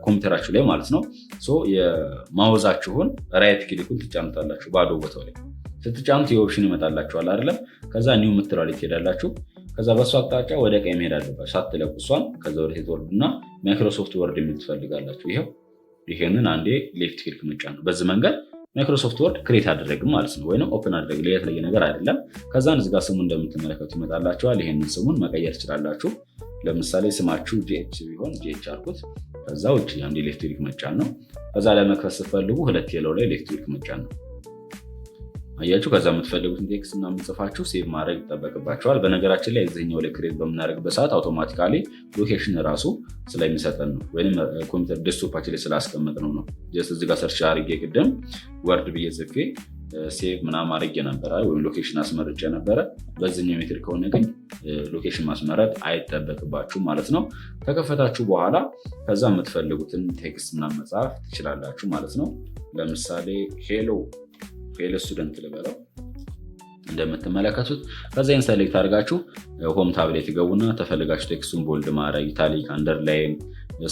ኮምፒውተራችሁ ላይ ማለት ነው። የማውዛችሁን ራይት ክሊኩን ትጫኑታላችሁ። ባዶ ቦታው ላይ ስትጫኑት የኦፕሽን ይመጣላችኋል አይደለም? ከዛ ኒው የምትለዋ ላይ ትሄዳላችሁ። ከዛ በእሱ አቅጣጫ ወደ ቀኝ መሄድ አለባችሁ ሳትለቁ እሷን። ከዛ ወደ ሴት ወርድና ማይክሮሶፍት ወርድ የሚል ትፈልጋላችሁ። ይሄንን አንዴ ሌፍት ክሊክ መጫን ነው። በዚህ መንገድ ማይክሮሶፍት ወርድ ክሬት አደረግም ማለት ነው፣ ወይም ኦፕን አደረግ። የተለየ ነገር አይደለም። ከዛን እዚጋ ስሙ እንደምትመለከቱ ይመጣላችኋል። ይሄንን ስሙን መቀየር ትችላላችሁ። ለምሳሌ ስማችሁ ጂኤች ቢሆን ጂኤች አልኩት። ከዛ ውጭ አንዴ ሌፍት ክሊክ መጫን ነው። ከዛ ለመክፈት ስትፈልጉ ሁለት የለው ላይ ሌፍት ክሊክ መጫን ነው። አያችሁ። ከዛ የምትፈልጉትን ቴክስት እና የምትጽፋችሁ ሴቭ ማድረግ ይጠበቅባቸዋል። በነገራችን ላይ እዚህኛው ላይ ክሬት በምናደርግበት ሰዓት አውቶማቲካሊ ሎኬሽን ራሱ ስለሚሰጠን ነው፣ ወይም ኮምፒውተር ዴስክቶፓችን ላይ ስላስቀመጥ ነው። እዚህ ጋር ሰርች አድርጌ ቅድም ወርድ ብዬ ጽፌ ሴቭ ምናምን አድርጌ ነበረ፣ ወይም ሎኬሽን አስመርጬ ነበረ። በዚህኛው ሜትር ከሆነ ግን ሎኬሽን ማስመረጥ አይጠበቅባችሁም ማለት ነው። ከከፈታችሁ በኋላ ከዛ የምትፈልጉትን ቴክስት ምናምን መጻፍ ትችላላችሁ ማለት ነው። ለምሳሌ ሄሎ ስቱደንት ልበለው እንደምትመለከቱት። ከዛ ይህን ሰሌክት አድርጋችሁ ሆም ታብሌት ገቡና ተፈልጋችሁ ቴክስቱን ቦልድ ማድረግ፣ ኢታሊክ፣ አንደርላይን፣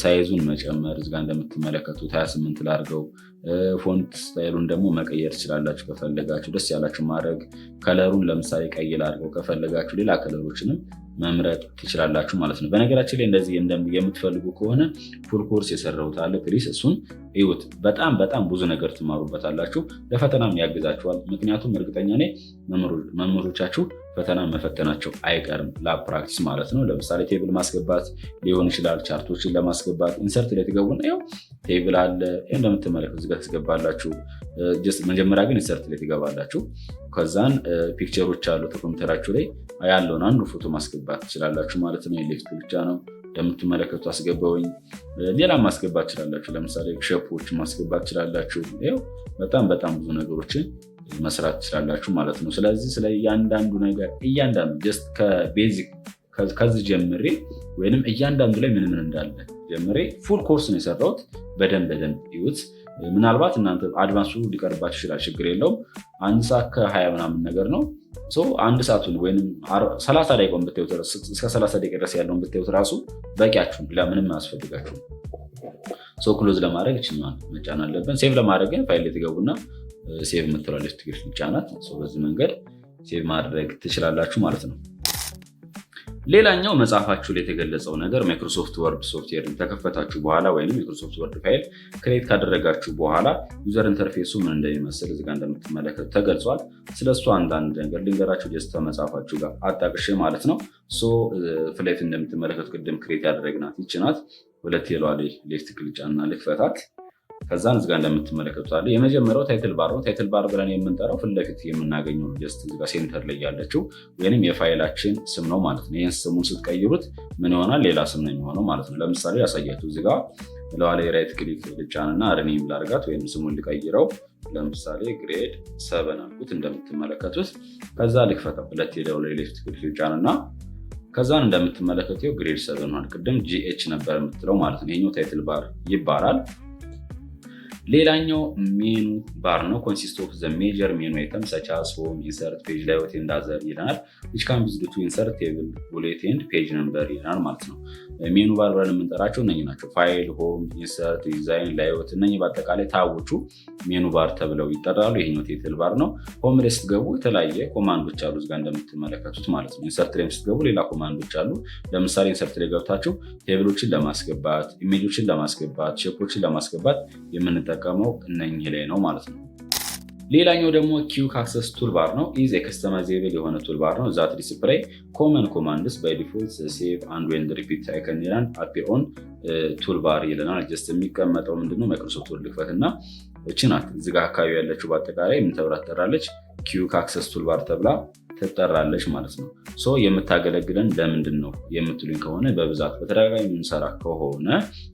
ሳይዙን መጨመር። እዚጋ እንደምትመለከቱት 28 ላድርገው። ፎንት ስታይሉን ደግሞ መቀየር ትችላላችሁ ከፈለጋችሁ፣ ደስ ያላችሁ ማድረግ። ከለሩን ለምሳሌ ቀይ ላድርገው፣ ከፈለጋችሁ ሌላ ከለሮችንም መምረጥ ትችላላችሁ ማለት ነው። በነገራችን ላይ እንደዚህ የምትፈልጉ ከሆነ ፉል ኮርስ የሰራሁት አለ፣ ፕሊስ እሱን እዩት። በጣም ብዙ ነገር ትማሩበታላችሁ። ለፈተናም ያግዛችኋል። ምክንያቱም እርግጠኛ ነኝ መምህሮቻችሁ ፈተና መፈተናቸው አይቀርም ላብ ፕራክቲስ ማለት ነው። ለምሳሌ ቴብል ማስገባት ሊሆን ይችላል። ቻርቶችን ለማስገባት ኢንሰርት ላይ ትገቡና ያው ቴብል አለ እንደምትመለከቱ እዚህ ጋር ትገባላችሁ። መጀመሪያ ግን ኢንሰርት ላይ ትገባላችሁ። ከዛን ፒክቸሮች አሉ ኮምፒውተራችሁ ላይ ያለውን አንዱ ፎቶ ማስገባት ትችላላችሁ ማለት ነው። ሌፍት ብቻ ነው እንደምትመለከቱ አስገባውኝ። ሌላም ማስገባት ትችላላችሁ። ለምሳሌ ሸፖችን ማስገባት ትችላላችሁ። ያው በጣም ብዙ ነገሮችን መስራት ትችላላችሁ ማለት ነው። ስለዚህ ስለ እያንዳንዱ ነገር ጀስት ከቤዚክ ከዚህ ጀምሬ ወይንም እያንዳንዱ ላይ ምን እንዳለ ጀምሬ ፉል ኮርስ ነው የሰራሁት። በደንብ ይዩት። ምናልባት እናንተ አድቫንሱ ሊቀርባችሁ ይችላል፣ ችግር የለውም። 1 ሰዓት ከ20 ምናምን ነገር ነው። አንድ ሰዓቱን ወይም 30 ደቂቃውን ብታዩት እስከ 30 ደቂቃ ድረስ ያለውን ብታዩት ራሱ በቂያችሁ፣ ለምንም አያስፈልጋችሁም። ክሎዝ ለማድረግ ይችኛል መጫን አለብን። ሴቭ ለማድረግ ግን ፋይል ላይ ትገቡና ሴቭ የምትላለች ትግል ጫናት። በዚህ መንገድ ሴቭ ማድረግ ትችላላችሁ ማለት ነው። ሌላኛው መጽሐፋችሁ ላይ የተገለጸው ነገር ማይክሮሶፍት ወርድ ሶፍትዌርን ተከፈታችሁ በኋላ ወይም ማይክሮሶፍት ወርድ ፋይል ክሬት ካደረጋችሁ በኋላ ዩዘር ኢንተርፌሱ ምን እንደሚመስል እዚህ ጋር እንደምትመለከቱ ተገልጿል። ስለሱ አንዳንድ ነገር ልንገራችሁ ጀስት መጽሐፋችሁ ጋር አጣቅሼ ማለት ነው። ፊት ለፊት እንደምትመለከቱ ቅድም ክሬት ያደረግናት ይህች ናት። ሁለት የሏ ሌፍት ክሊክ ጫና ልክፈታት። ከዛን እዚህ ጋር እንደምትመለከቱት አለ የመጀመሪያው ታይትል ባር ነው። ታይትል ባር ብለን የምንጠራው ፊት ለፊት የምናገኘው ጀስት እዚህ ጋር ሴንተር ላይ ያለችው ወይንም የፋይላችን ስም ነው ማለት ነው። ይህን ስሙን ስትቀይሩት ምን ይሆናል? ሌላ ስም ነው የሚሆነው ማለት ነው። ለምሳሌ ያሳያችሁ እዚህ ጋር ለዋ ላይ ራይት ክሊክ ልጫንና ሪኔም ላድርጋት ወይም ስሙን ልቀይረው። ለምሳሌ ግሬድ 7 አልኩት እንደምትመለከቱት። ከዛ ልክፈተው ሁለት የደው ላይ ሌፍት ክሊክ ልጫንና ከዛን እንደምትመለከቱት ግሬድ 7 ማለት ቅድም GH ነበር የምትለው ማለት ነው። ይሄኛው ታይትል ባር ይባላል። ሌላኛው ሜኑ ባር ነው። ኮንሲስት ኦፍ ዘ ሜጀር ሜኑ አይተም ሰች አስ ሆም ኢንሰርት ፔጅ ላይአውት ኤንድ አዘር ይለናል። which can be used to insert table bullet and page number ይለናል ማለት ነው። ሜኑ ባር ብለን የምንጠራቸው እነኚህ ናቸው። ፋይል፣ ሆም፣ ኢንሰርት፣ ዲዛይን፣ ላይአውት እነኚህ በአጠቃላይ ታቦቹ ሜኑ ባር ተብለው ይጠራሉ። ይሄኛው ታይትል ባር ነው። ሆም ላይ ስትገቡ የተለያየ ኮማንዶች አሉ እዚጋ እንደምትመለከቱት ማለት ነው። ኢንሰርት ላይ ስትገቡ ሌላ ኮማንዶች አሉ። ለምሳሌ ኢንሰርት ላይ ገብታችሁ ቴብሎችን ለማስገባት፣ ኢሜጆችን ለማስገባት፣ ሼፖችን ለማስገባት የምንጠቀመው እነኚህ ላይ ነው ማለት ነው። ሌላኛው ደግሞ quick access toolbar ነው። ኢዝ ከስተማይዜብል የሆነ ቱልባር ነው። ዛት ዲስፕሌይ ኮመን ኮማንድስ ባይ ዲፎልት ሴቭ አንድ ኤንድ ሪፒት አይከን ይላል። አፒር ኦን ቱልባር ይለናል። ጀስት የሚቀመጠው ምንድነው ማይክሮሶፍት ወርድ ልክፈትና እቺ ናት። እዚህ ጋር አካባቢ ያለችው በአጠቃላይ ምን ተብላ ትጠራለች? quick access toolbar ተብላ ትጠራለች ማለት ነው። የምታገለግለን ለምንድን ነው የምትሉኝ ከሆነ በብዛት በተደጋጋሚ የምንሰራ ከሆነ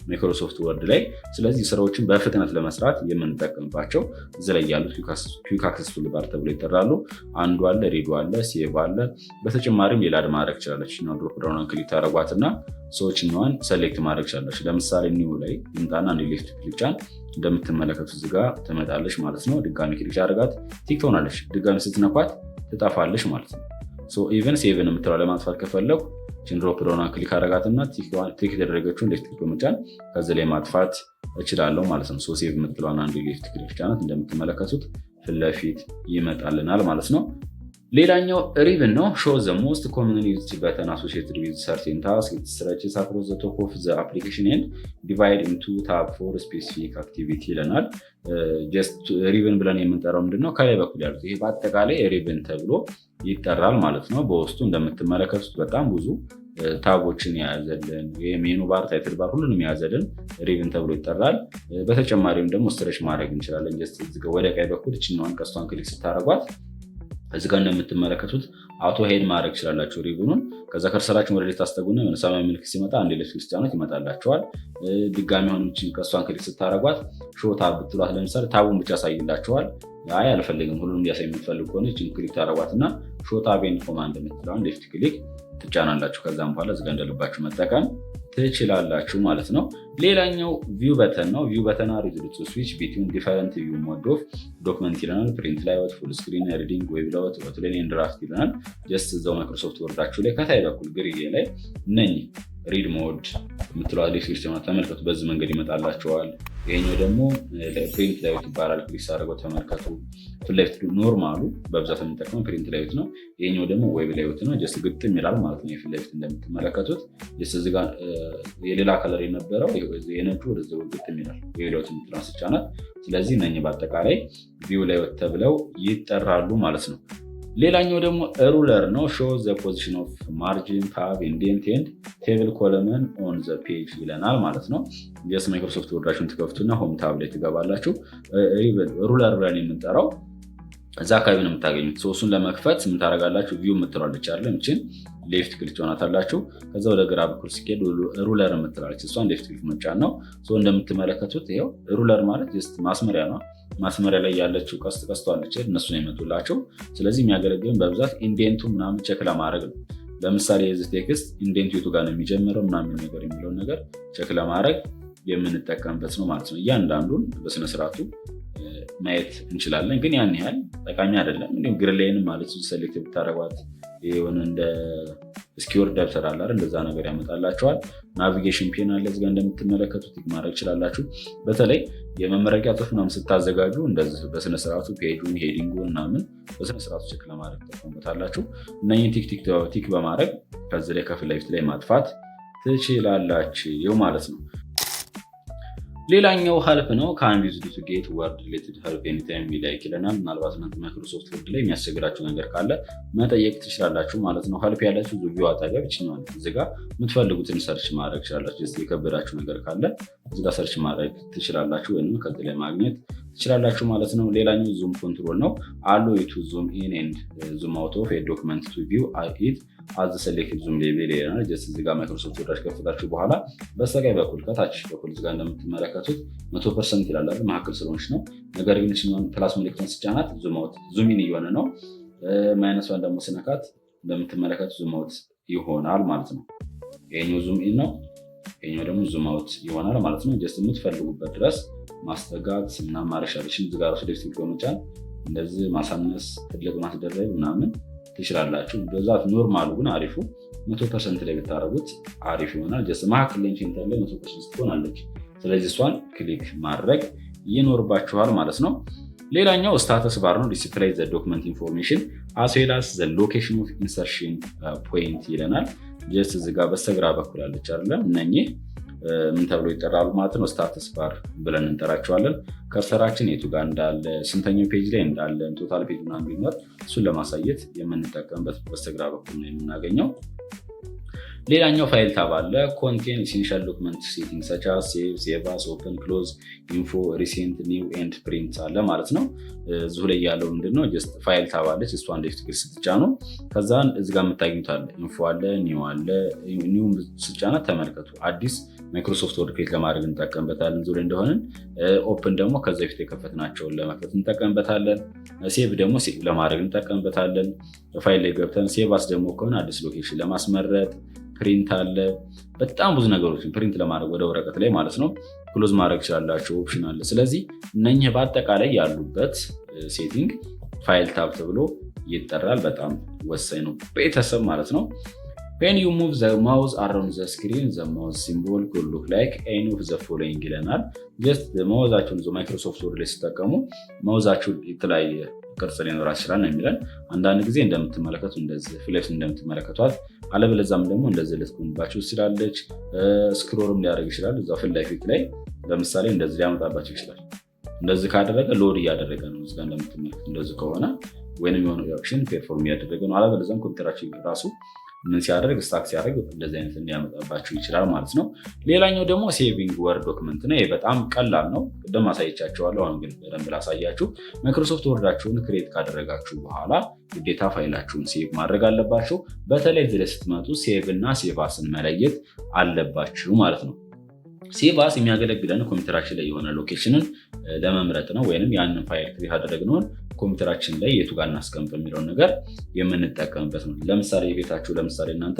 ማይክሮሶፍት ወርድ ላይ ስለዚህ ስራዎችን በፍጥነት ለመስራት የምንጠቀምባቸው እዚህ ላይ ያሉት quick access toolbar ተብሎ ይጠራሉ። አንዱ አለ፣ ሪዱ አለ፣ ሴቭ አለ። በተጨማሪም ሌላ ማድረግ ትችላለች። ድሮፕ ዳውን ክሊክ ታደርጓትና ሰዎችኛዋን ሰሌክት ማድረግ ትችላለች። ለምሳሌ ኒው ላይ ይምጣና አንድ ሌፍት ክሊክ ጫን እንደምትመለከቱት እዚህ ጋር ትመጣለች ማለት ነው። ድጋሚ ክሊክ አድርጋት ቲክ ትሆናለች። ድጋሚ ስትነኳት ትጠፋለች ማለት ነው። ኢቨን ሴቭን የምትለው ለማጥፋት ከፈለኩ ድሮፕ ዳውን ክሊክ አደረጋትና ቲክ የተደረገችውን ሌፍት ክሊክ በመጫን ከዚህ ላይ ማጥፋት እችላለሁ ማለት ነው። ሴቭ የምትለዋን አንድ ሌፍት ክሊክ ጫናት እንደምትመለከቱት ፊት ለፊት ይመጣልናል ማለት ነው። ሌላኛው ሪብን ነው። ሾው ዘ ሞስት ኮመንሊ ዩዝድ በተን አሶሲኤትድ ዊዝ ሰርቴን ታስክ ኢት ስትሬችስ አክሮስ ዘ ቶፕ ኦፍ ዘ አፕሊኬሽን ኤንድ ዲቫይድ ኢንቱ ታብ ፎር ስፔሲፊክ አክቲቪቲ ይለናል። ጀስት ሪብን ብለን የምንጠራው ምንድነው? ከላይ በኩል ያሉት ይሄ በአጠቃላይ ሪብን ተብሎ ይጠራል ማለት ነው። በውስጡ እንደምትመለከቱት በጣም ብዙ ታቦችን የያዘልን የሜኑ ባር፣ ታይትል ባር ሁሉንም የያዘልን ሪብን ተብሎ ይጠራል። በተጨማሪም ደግሞ ስትሬች ማድረግ እንችላለን። ጀስት ወደ ቀኝ በኩል እችኛዋን ቀስቷን ክሊክ ስታደርጓት እዚህ ጋር እንደምትመለከቱት አውቶ ሄድ ማድረግ ይችላላችሁ ሪቡኑን። ከዛ ከርሰራችን ወደ ላይ ታስጠጉና የሆነ ሰማያዊ ምልክት ሲመጣ አንድ ሌፍት ክሊክ ጫኑት ይመጣላችኋል። ድጋሚ ሆኖች ቀሷን ክሊክ ስታደርጓት ሾው ታብ ብትሏት ለምሳሌ ታቡን ብቻ ያሳይላችኋል። አይ አልፈልግም ሁሉንም እንዲያሳይ የምትፈልጉ ከሆነ እቺን ክሊክ ታደርጓትና ሾው ታብ ኤንድ ኮማንድ የምትለውን ሌፍት ክሊክ ትጫናላችሁ። ከዛም በኋላ እዚህ ጋር እንደልባችሁ መጠቀም ትችላላችሁ ማለት ነው። ሌላኛው ቪው በተን ነው። ቪው በተን አር ዩዝድ ቱ ስዊች ቢትዊን ዲፈረንት ቪው ሞድ ኦፍ ዶክመንት ይለናል። ፕሪንት ላይአውት፣ ፉል ስክሪን፣ ሪዲንግ፣ ዌብ ላይአውት፣ አውትላይን ኤንድ ድራፍት ይለናል። ጀስት እዛው ማይክሮሶፍት ወርዳችሁ ላይ ከታይ በኩል ግሪዬ ላይ እነኚህ ሪድ ሞድ የምትለው ሌክስ ተመልከቱ። በዚህ መንገድ ይመጣላቸዋል። ይሄኛው ደግሞ ፕሪንት ላይአውት ይባላል። ክሊክ አድርገው ተመልከቱ። ፊት ለፊት ኖርማሉ በብዛት የምንጠቀመው ፕሪንት ላይአውት ነው። ይሄኛው ደግሞ ዌብ ላይአውት ነው። ጀስት ግጥም ይላል ማለት ነው። የፊት ለፊት እንደምትመለከቱት እዚህ ጋር የሌላ ከለር የነበረው የነጩ ወደዚያው ግጥም ይላል ዌብ ላይአውት የምትለው ስጫናት። ስለዚህ እነኚህ በአጠቃላይ ቪው ላይአውት ተብለው ይጠራሉ ማለት ነው። ሌላኛው ደግሞ ሩለር ነው። ሾው ዘ ፖዚሽን ኦፍ ማርጂን ታብ ኢንዴንት ኤንድ ቴብል ኮለመን ኦን ዘ ፔጅ ይለናል ማለት ነው። ስ ማይክሮሶፍት ወርዳችሁን ትከፍቱና ሆም ታብ ላይ ትገባላችሁ። ሩለር ብለን የምንጠራው እዛ አካባቢ ነው የምታገኙት። እሱን ለመክፈት ምን ታደርጋላችሁ? ቪው የምትለዋለች አለ ምችን ሌፍት ክሊክ ትሆናታላችሁ። ከዛ ወደ ግራ በኩል ሲሄድ ሩለር የምትላለች እሷን ሌፍት ክሊክ መጫን ነው። እንደምትመለከቱት ይኸው ሩለር ማለት ማስመሪያ ነው። ማስመሪያ ላይ ያለችው ቀስት ቀስቷለች እነሱ ነው የመጡላቸው። ስለዚህ የሚያገለግልን በብዛት ኢንዴንቱ ምናምን ቼክ ለማድረግ ነው። ለምሳሌ የዚህ ቴክስት ኢንዴንቱ የቱ ጋር ነው የሚጀምረው ምናምን ነገር የሚለውን ነገር ቼክ ለማድረግ የምንጠቀምበት ነው ማለት ነው። እያንዳንዱን በስነስርዓቱ ማየት እንችላለን፣ ግን ያን ያህል ጠቃሚ አይደለም። እንዲሁም ግርሌንም ማለት ሰሌክት ብታደረጓት የሆነ እንደ ስኪወርድ ደብተር አለ እንደዛ ነገር ያመጣላቸዋል። ናቪጌሽን ፔን አለ እዚጋ እንደምትመለከቱት ማድረግ ይችላላችሁ። በተለይ የመመረቂያ ጽሑፍ ምናምን ስታዘጋጁ እንደዚህ በስነስርዓቱ ፔጁን ሄዲንጉን ምናምን በስነስርዓቱ ቼክ ለማድረግ ተጠቀሙበታላችሁ። እነኝን ቲክ በማድረግ ከዚህ ላይ ከፊት ለፊት ላይ ማጥፋት ትችላላችሁ ማለት ነው። ሌላኛው ሄልፕ ነው። ካን ዩዝ ቱ ጌት ወርድ ሪሌትድ ሄልፕ ኤኒታይም ላይክ ይለናል። ምናልባት እናንተ ማይክሮሶፍት ወርድ ላይ የሚያስቸግራችሁ ነገር ካለ መጠየቅ ትችላላችሁ ማለት ነው። ሄልፕ ያላችሁ ቪው አጠገብ ይችላል። እዚህ ጋር የምትፈልጉትን ሰርች ማድረግ ትችላላችሁ። የከበዳችሁ ነገር ካለ እዚህ ጋር ሰርች ማድረግ ትችላላችሁ፣ ወይም ከዚህ ላይ ማግኘት ትችላላችሁ ማለት ነው። ሌላኛው ዙም ኮንትሮል ነው። አሎ ቱ ዙም ኢን ኤንድ ዙም አውት ኦፍ ዶክመንት ቱ ቪው ኢት አዝ ሴሌክት ዙም ሌቭል ይለናል። ጀስት እዚህ ጋር ማይክሮሶፍት ወርድ ከፍታችሁ በኋላ በስተቀኝ በኩል ከታች በኩል እዚህ ጋር እንደምትመለከቱት 100% ይላል መካከል ስለሆነች ነው። ነገር ግን ፕላስ ምልክቱን ስጫናት ዙም ኢን እየሆነ ነው። ማይነሷን ደግሞ ስነካት እንደምትመለከቱት ዙም አውት ይሆናል ማለት ነው። ይሄኛው ዙም ኢን ነው፣ ይሄኛው ደግሞ ዙም አውት ይሆናል ማለት ነው። ጀስት የምትፈልጉበት ድረስ ማስጠጋት እና ማረሻለሽን እዚህ ጋር ሌፍት በመጫን እንደዚህ ማሳነስ ትልቅ ማስደረግ ምናምን ትችላላችሁ። በዛት ኖርማሉ ግን አሪፉ 100% ላይ ብታደረጉት አሪፍ ይሆናል። ጀስት መካከል ላይ ሴንተር ላይ 100% ትሆናለች። ስለዚህ እሷን ክሊክ ማድረግ ይኖርባችኋል ማለት ነው። ሌላኛው ስታተስ ባር ነው። ዲስፕሌይ ዘ ዶክመንት ኢንፎርሜሽን አስ ዌል አስ ዘ ሎኬሽን ኦፍ ኢንሰርሽን ፖይንት ይለናል። ጀስት እዚህ ጋር በስተግራ በኩል ያለች አይደለም እነኚህ ምን ተብሎ ይጠራሉ ማለት ነው? ስታተስ ባር ብለን እንጠራቸዋለን። ከርሰራችን የቱ ጋር እንዳለ፣ ስንተኛው ፔጅ ላይ እንዳለ፣ ቶታል ፔጅ ምናምን ቢኖር እሱን ለማሳየት የምንጠቀምበት በስተግራ በኩል ነው የምናገኘው። ሌላኛው ፋይል ታብ አለ። ኮንቴን ኢሴንሻል ዶክመንት ሴቲንግ ሰች አስ ሴቭ አስ፣ ኦፕን፣ ክሎዝ፣ ኢንፎ፣ ሪሴንት፣ ኒው ኤንድ ፕሪንት አለ ማለት ነው። እዚሁ ላይ ያለው ምንድነው? ጀስት ፋይል ታብ አለች። እሷን ሌፍት ክሊክ ስትጫኑ ከዛን እዚህ ጋር የምታገኙት አለ ኢንፎ አለ፣ ኒው አለ። ኒው ስትጫናት ተመልከቱ አዲስ ማይክሮሶፍት ወርድ ክሬት ለማድረግ እንጠቀምበታለን። ዙሪያ እንደሆንን ኦፕን ደግሞ ከዚ በፊት የከፈትናቸውን ለመክፈት እንጠቀምበታለን። ሴቭ ደግሞ ሴቭ ለማድረግ እንጠቀምበታለን። ፋይል ላይ ገብተን ሴቭ አስ ደግሞ ከሆነ አዲስ ሎኬሽን ለማስመረጥ፣ ፕሪንት አለ። በጣም ብዙ ነገሮችን ፕሪንት ለማድረግ ወደ ወረቀት ላይ ማለት ነው። ክሎዝ ማድረግ ይችላላቸው፣ ኦፕሽን አለ። ስለዚህ እነኚህ በአጠቃላይ ያሉበት ሴቲንግ ፋይል ታብ ተብሎ ይጠራል። በጣም ወሳኝ ነው ቤተሰብ ማለት ነው። When you move the mouse around the screen, the mouse symbol could look like any of the following ይለናል። ጀስት ማውዛችሁን ማይክሮሶፍት ወርድ ላይ ስትጠቀሙ ማውዛችሁ የተለያየ ቅርጽ ሊኖራት ይችላል ነው የሚለን። አንዳንድ ጊዜ እንደምትመለከቱ እንደዚህ ፍሌፕስ እንደምትመለከቷት፣ አለበለዚያም ደግሞ እንደዚህ ልትሆንባችሁ ትችላለች። ስክሮልም ሊያደርግ ይችላል። እዛ ፊት ለፊት ላይ ለምሳሌ እንደዚህ ሊያመጣባችሁ ይችላል። እንደዚህ ካደረገ ሎድ እያደረገ ነው። እዚጋ እንደምትመለከቱ እንደዚህ ከሆነ ወይንም የሆነ ኦፕሽን ፔርፎርም እያደረገ ነው። አለበለዚያም ኮምፒውተራችሁ ራሱ ምን ሲያደርግ ስታክ ሲያደርግ እንደዚህ አይነት እንዲያመጣባችሁ ይችላል ማለት ነው። ሌላኛው ደግሞ ሴቪንግ ወርድ ዶክመንት ነው። ይሄ በጣም ቀላል ነው። ቅድም አሳይቻቸዋለሁ። አሁን ግን በደንብ ላሳያችሁ። ማይክሮሶፍት ወርዳችሁን ክሬት ካደረጋችሁ በኋላ ግዴታ ፋይላችሁን ሴቭ ማድረግ አለባችሁ። በተለይ እዚህ ላይ ስትመጡ ሴቭ እና ሴቭ አስን መለየት አለባችሁ ማለት ነው። ሴቭ አስ የሚያገለግለን ኮምፒውተራችን ላይ የሆነ ሎኬሽንን ለመምረጥ ነው። ወይንም ያንን ፋይል ክሬት ያደረግነውን ኮምፒውተራችን ላይ የቱ ጋር እናስቀምጥ የሚለውን ነገር የምንጠቀምበት ነው። ለምሳሌ የቤታችሁ ለምሳሌ እናንተ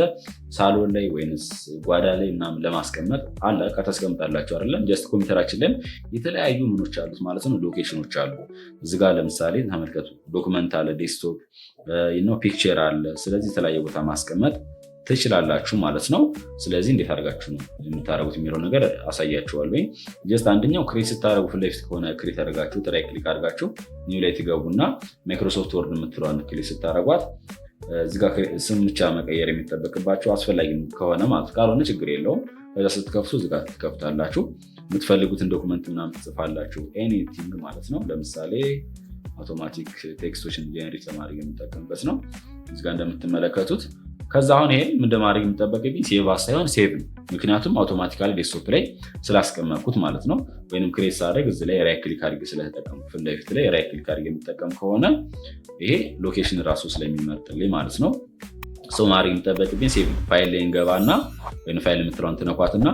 ሳሎን ላይ ወይንስ ጓዳ ላይ ምናምን ለማስቀመጥ አለ ከተስቀምጣላችሁ አይደለም። ጀስት ኮምፒውተራችን ላይም የተለያዩ ምኖች አሉት ማለት ነው፣ ሎኬሽኖች አሉ። እዚህ ጋር ለምሳሌ ተመልከቱ፣ ዶክመንት አለ፣ ዴስክቶፕ ፒክቸር አለ። ስለዚህ የተለያየ ቦታ ማስቀመጥ ትችላላችሁ ማለት ነው። ስለዚህ እንዴት አድርጋችሁ ነው የምታደርጉት የሚለው ነገር አሳያችኋለሁ። ጀስት አንደኛው ክሬት ስታደርጉ ፊት ለፊት ከሆነ ክሬት አድርጋችሁ ጥራይ ክሊክ አድርጋችሁ ኒው ላይ ትገቡና ማይክሮሶፍት ወርድ የምትለዋን ክሊክ ስታደርጓት እዚህ ጋር ስም ብቻ መቀየር የሚጠበቅባቸው አስፈላጊ ከሆነ ማለት ካልሆነ ችግር የለውም። ከዛ ስትከፍቱ እዚህ ጋር ትከፍታላችሁ። የምትፈልጉትን ዶክመንት ምናምን ትጽፋላችሁ። ኤኒቲንግ ማለት ነው። ለምሳሌ አውቶማቲክ ቴክስቶችን ጀነሬት ለማድረግ የምጠቀምበት ነው እዚህ ጋር እንደምትመለከቱት። ከዛ አሁን ይሄን ምን እንደማድረግ የሚጠበቅብኝ ሴቭ ሳይሆን ሴቭ ነው። ምክንያቱም አውቶማቲካሊ ዴስክቶፕ ላይ ስላስቀመጥኩት ማለት ነው። ወይንም ክሬት ሳደርግ እዚህ ላይ ራይት ክሊክ አድርጌ ስለተጠቀምኩ ፊት ለፊት ላይ ራይት ክሊክ አድርጌ የምጠቀም ከሆነ ይሄ ሎኬሽን ራሱ ስለሚመርጥልኝ ማለት ነው። ሰው ማድረግ የሚጠበቅብኝ ሴቭ ፋይል ላይ እንገባና ወይም ፋይል የምትለዋን ትነኳትና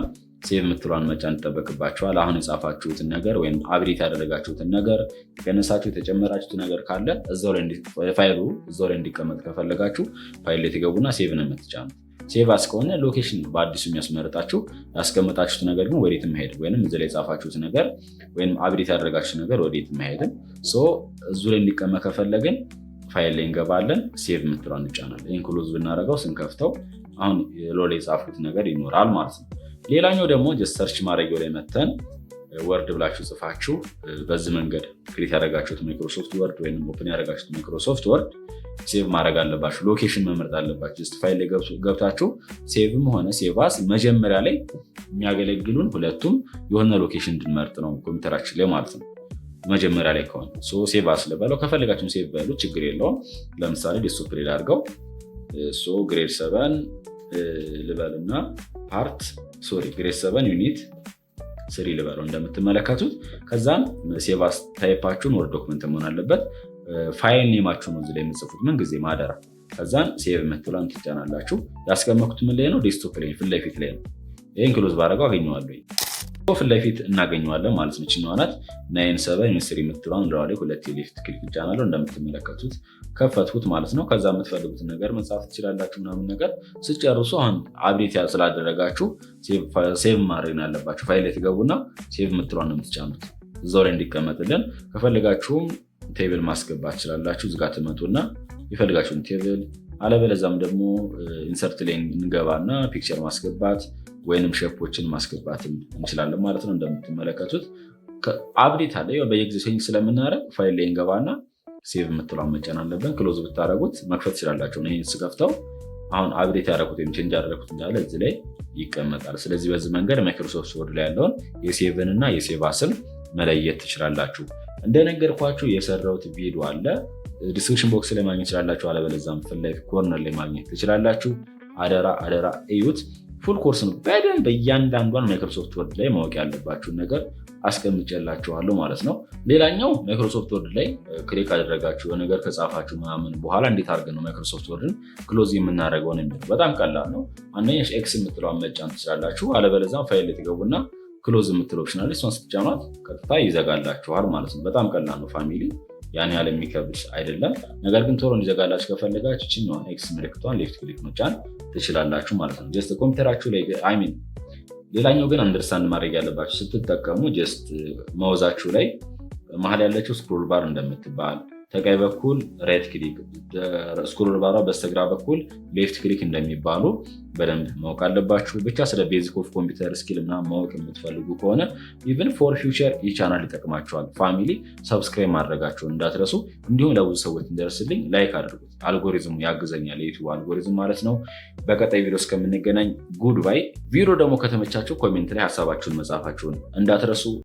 ሴቭ የምትለዋን መጫን ይጠበቅባቸዋል። አሁን የጻፋችሁትን ነገር ወይም አብዴት ያደረጋችሁትን ነገር የቀነሳችሁ የተጨመራችሁት ነገር ካለ ፋይሉ እዛው ላይ እንዲቀመጥ ከፈለጋችሁ ፋይል ላይ ትገቡና ሴቭ ነው የምትጫኑት። ሴቭ አስ ከሆነ ሎኬሽን በአዲሱ የሚያስመርጣችሁ፣ ያስቀመጣችሁት ነገር ግን ወዴትም አይሄድም። ወይም እዚህ ላይ የጻፋችሁት ነገር ወይም አብዴት ያደረጋችሁት ነገር ወዴትም አይሄድም። እዙ ላይ እንዲቀመጥ ከፈለግን ፋይል ላይ እንገባለን፣ ሴቭ የምትለዋን እንጫናለን። ይህን ክሎዝ ብናደርገው ስንከፍተው አሁን ሎላ የጻፉት ነገር ይኖራል ማለት ነው። ሌላኛው ደግሞ ሰርች ማድረጊያው ላይ መተን ወርድ ብላችሁ ጽፋችሁ በዚህ መንገድ ክሬት ያደረጋችሁት ማይክሮሶፍት ወርድ ወይም ኦፕን ያደረጋችሁት ማይክሮሶፍት ወርድ ሴቭ ማድረግ አለባችሁ። ሎኬሽን መምረጥ አለባችሁ። ፋይል ላይ ገብታችሁ ሴቭም ሆነ ሴቭ አስ መጀመሪያ ላይ የሚያገለግሉን ሁለቱም የሆነ ሎኬሽን እንድንመርጥ ነው ኮምፒውተራችን ላይ ማለት ነው። መጀመሪያ ላይ ከሆነ ሴቭ አስ ልበለው፣ ከፈለጋችሁም ሴቭ በሉ ችግር የለውም። ለምሳሌ ዴስክቶፕ ላይ አድርገው ግሬድ 7 ልበልና ግሬድ 7 ዩኒት 3 ልበለው እንደምትመለከቱት። ከዛም ሴቭ አስ ታይፓችሁን ወርድ ዶክመንት መሆን አለበት። ፋይል ኔማችሁን እዚህ ላይ የምጽፉት ምን ጊዜ ማደራ። ከዛን ሴቭ የምትለውን ትጫናላችሁ። ያስቀመጥኩት ምን ላይ ነው? ዴስክቶፕ ላይ ፊት ለፊት ላይ ነው። ይህን ክሎዝ ባደረገው አገኘዋለሁ። ፊት ለፊት እናገኘዋለን ማለት ነው። ችኛዋ ናት 9/7 ዩኒት የምትለውን ለዋሌ ሁለት ሌፍት ክሊክ ይጫናለሁ። እንደምትመለከቱት ከፈትኩት ማለት ነው። ከዛ የምትፈልጉትን ነገር መጻፍ ትችላላችሁ ምናምን ነገር ስጨርሱ አሁን አብዴት ስላደረጋችሁ ሴቭ ማድረግ ያለባችሁ ፋይል ላይ ትገቡና ሴቭ የምትለውን ነው የምትጫኑት እዛው ላይ እንዲቀመጥልን። ከፈልጋችሁም ቴብል ማስገባት ትችላላችሁ። እዚጋ ትመጡና የፈልጋችሁን ቴብል፣ አለበለዛም ደግሞ ኢንሰርት ላይ እንገባና ፒክቸር ማስገባት ወይንም ሼፖችን ማስገባት እንችላለን ማለት ነው። እንደምትመለከቱት አብዴት አለ። በየጊዜው ስለምናደርግ ፋይል ላይ እንገባና ሴቭ የምትለውን መጫን አለብን። ክሎዝ ብታደረጉት መክፈት ትችላላችሁ። ይህን ስከፍተው አሁን አብዴት ያደረኩት ወይም ቼንጅ ያደረኩት እንዳለ እዚህ ላይ ይቀመጣል። ስለዚህ በዚህ መንገድ ማይክሮሶፍት ወርድ ላይ ያለውን የሴቭን እና የሴቭ አስን መለየት ትችላላችሁ። እንደነገርኳችሁ የሰራሁት ቪዲዮ አለ ዲስክሪፕሽን ቦክስ ላይ ማግኘት ትችላላችሁ። አለበለዚያም ፊት ላይ ኮርነር ላይ ማግኘት ትችላላችሁ። አደራ እዩት። ፉል ኮርስ ነው። በደንብ እያንዳንዷን ማይክሮሶፍት ወርድ ላይ ማወቅ ያለባችሁን ነገር አስቀምጬላችኋለሁ ማለት ነው። ሌላኛው ማይክሮሶፍት ወርድ ላይ ክሊክ አደረጋችሁ ነገር ከጻፋችሁ ምናምን በኋላ እንዴት አድርገን ነው ማይክሮሶፍት ወርድን ክሎዝ የምናደርገው ነው የሚለው። በጣም ቀላል ነው። አንደኛ ኤክስ የምትለውን መጫን ትችላላችሁ። አለበለዚያም ፋይል ላይ ትገቡና ክሎዝ የምትለው ኦፕሽን አለ። እሷን ስትጫኗት ቀጥታ ይዘጋላችኋል ማለት ነው። በጣም ቀላል ነው ፋሚሊ፣ ያን ያህል የሚከብድ አይደለም። ነገር ግን ቶሎ እንዲዘጋላችሁ ከፈለጋችሁ እቺን ኤክስ ምልክቷን ሌፍት ክሊክ መጫን ትችላላችሁ ማለት ነው። ጀስት ኮምፒውተራችሁ ላይ ሌላኛው ግን አንደርስታንድ ማድረግ ያለባችሁ ስትጠቀሙ ጀስት ማውዛችሁ ላይ መሀል ያለችው ስክሮል ባር እንደምትባል፣ ከቀኝ በኩል ራይት ክሊክ፣ ስክሮል ባሯ በስተግራ በኩል ሌፍት ክሊክ እንደሚባሉ በደንብ ማወቅ አለባችሁ። ብቻ ስለ ቤዚክ ኦፍ ኮምፒውተር ስኪል ምናምን ማወቅ የምትፈልጉ ከሆነ ኢቨን ፎር ፊውቸር ይህ ቻናል ይጠቅማችኋል። ፋሚሊ ሰብስክራይብ ማድረጋችሁን እንዳትረሱ። እንዲሁም ለብዙ ሰዎች እንደርስልኝ ላይክ አድርጉት። አልጎሪዝሙ ያግዘኛል፣ የዩቲዩብ አልጎሪዝም ማለት ነው። በቀጣይ ቪዲዮ እስከምንገናኝ ጉድ ባይ። ቪዲዮ ደግሞ ከተመቻችሁ ኮሜንት ላይ ሀሳባችሁን መጻፋችሁን እንዳትረሱ።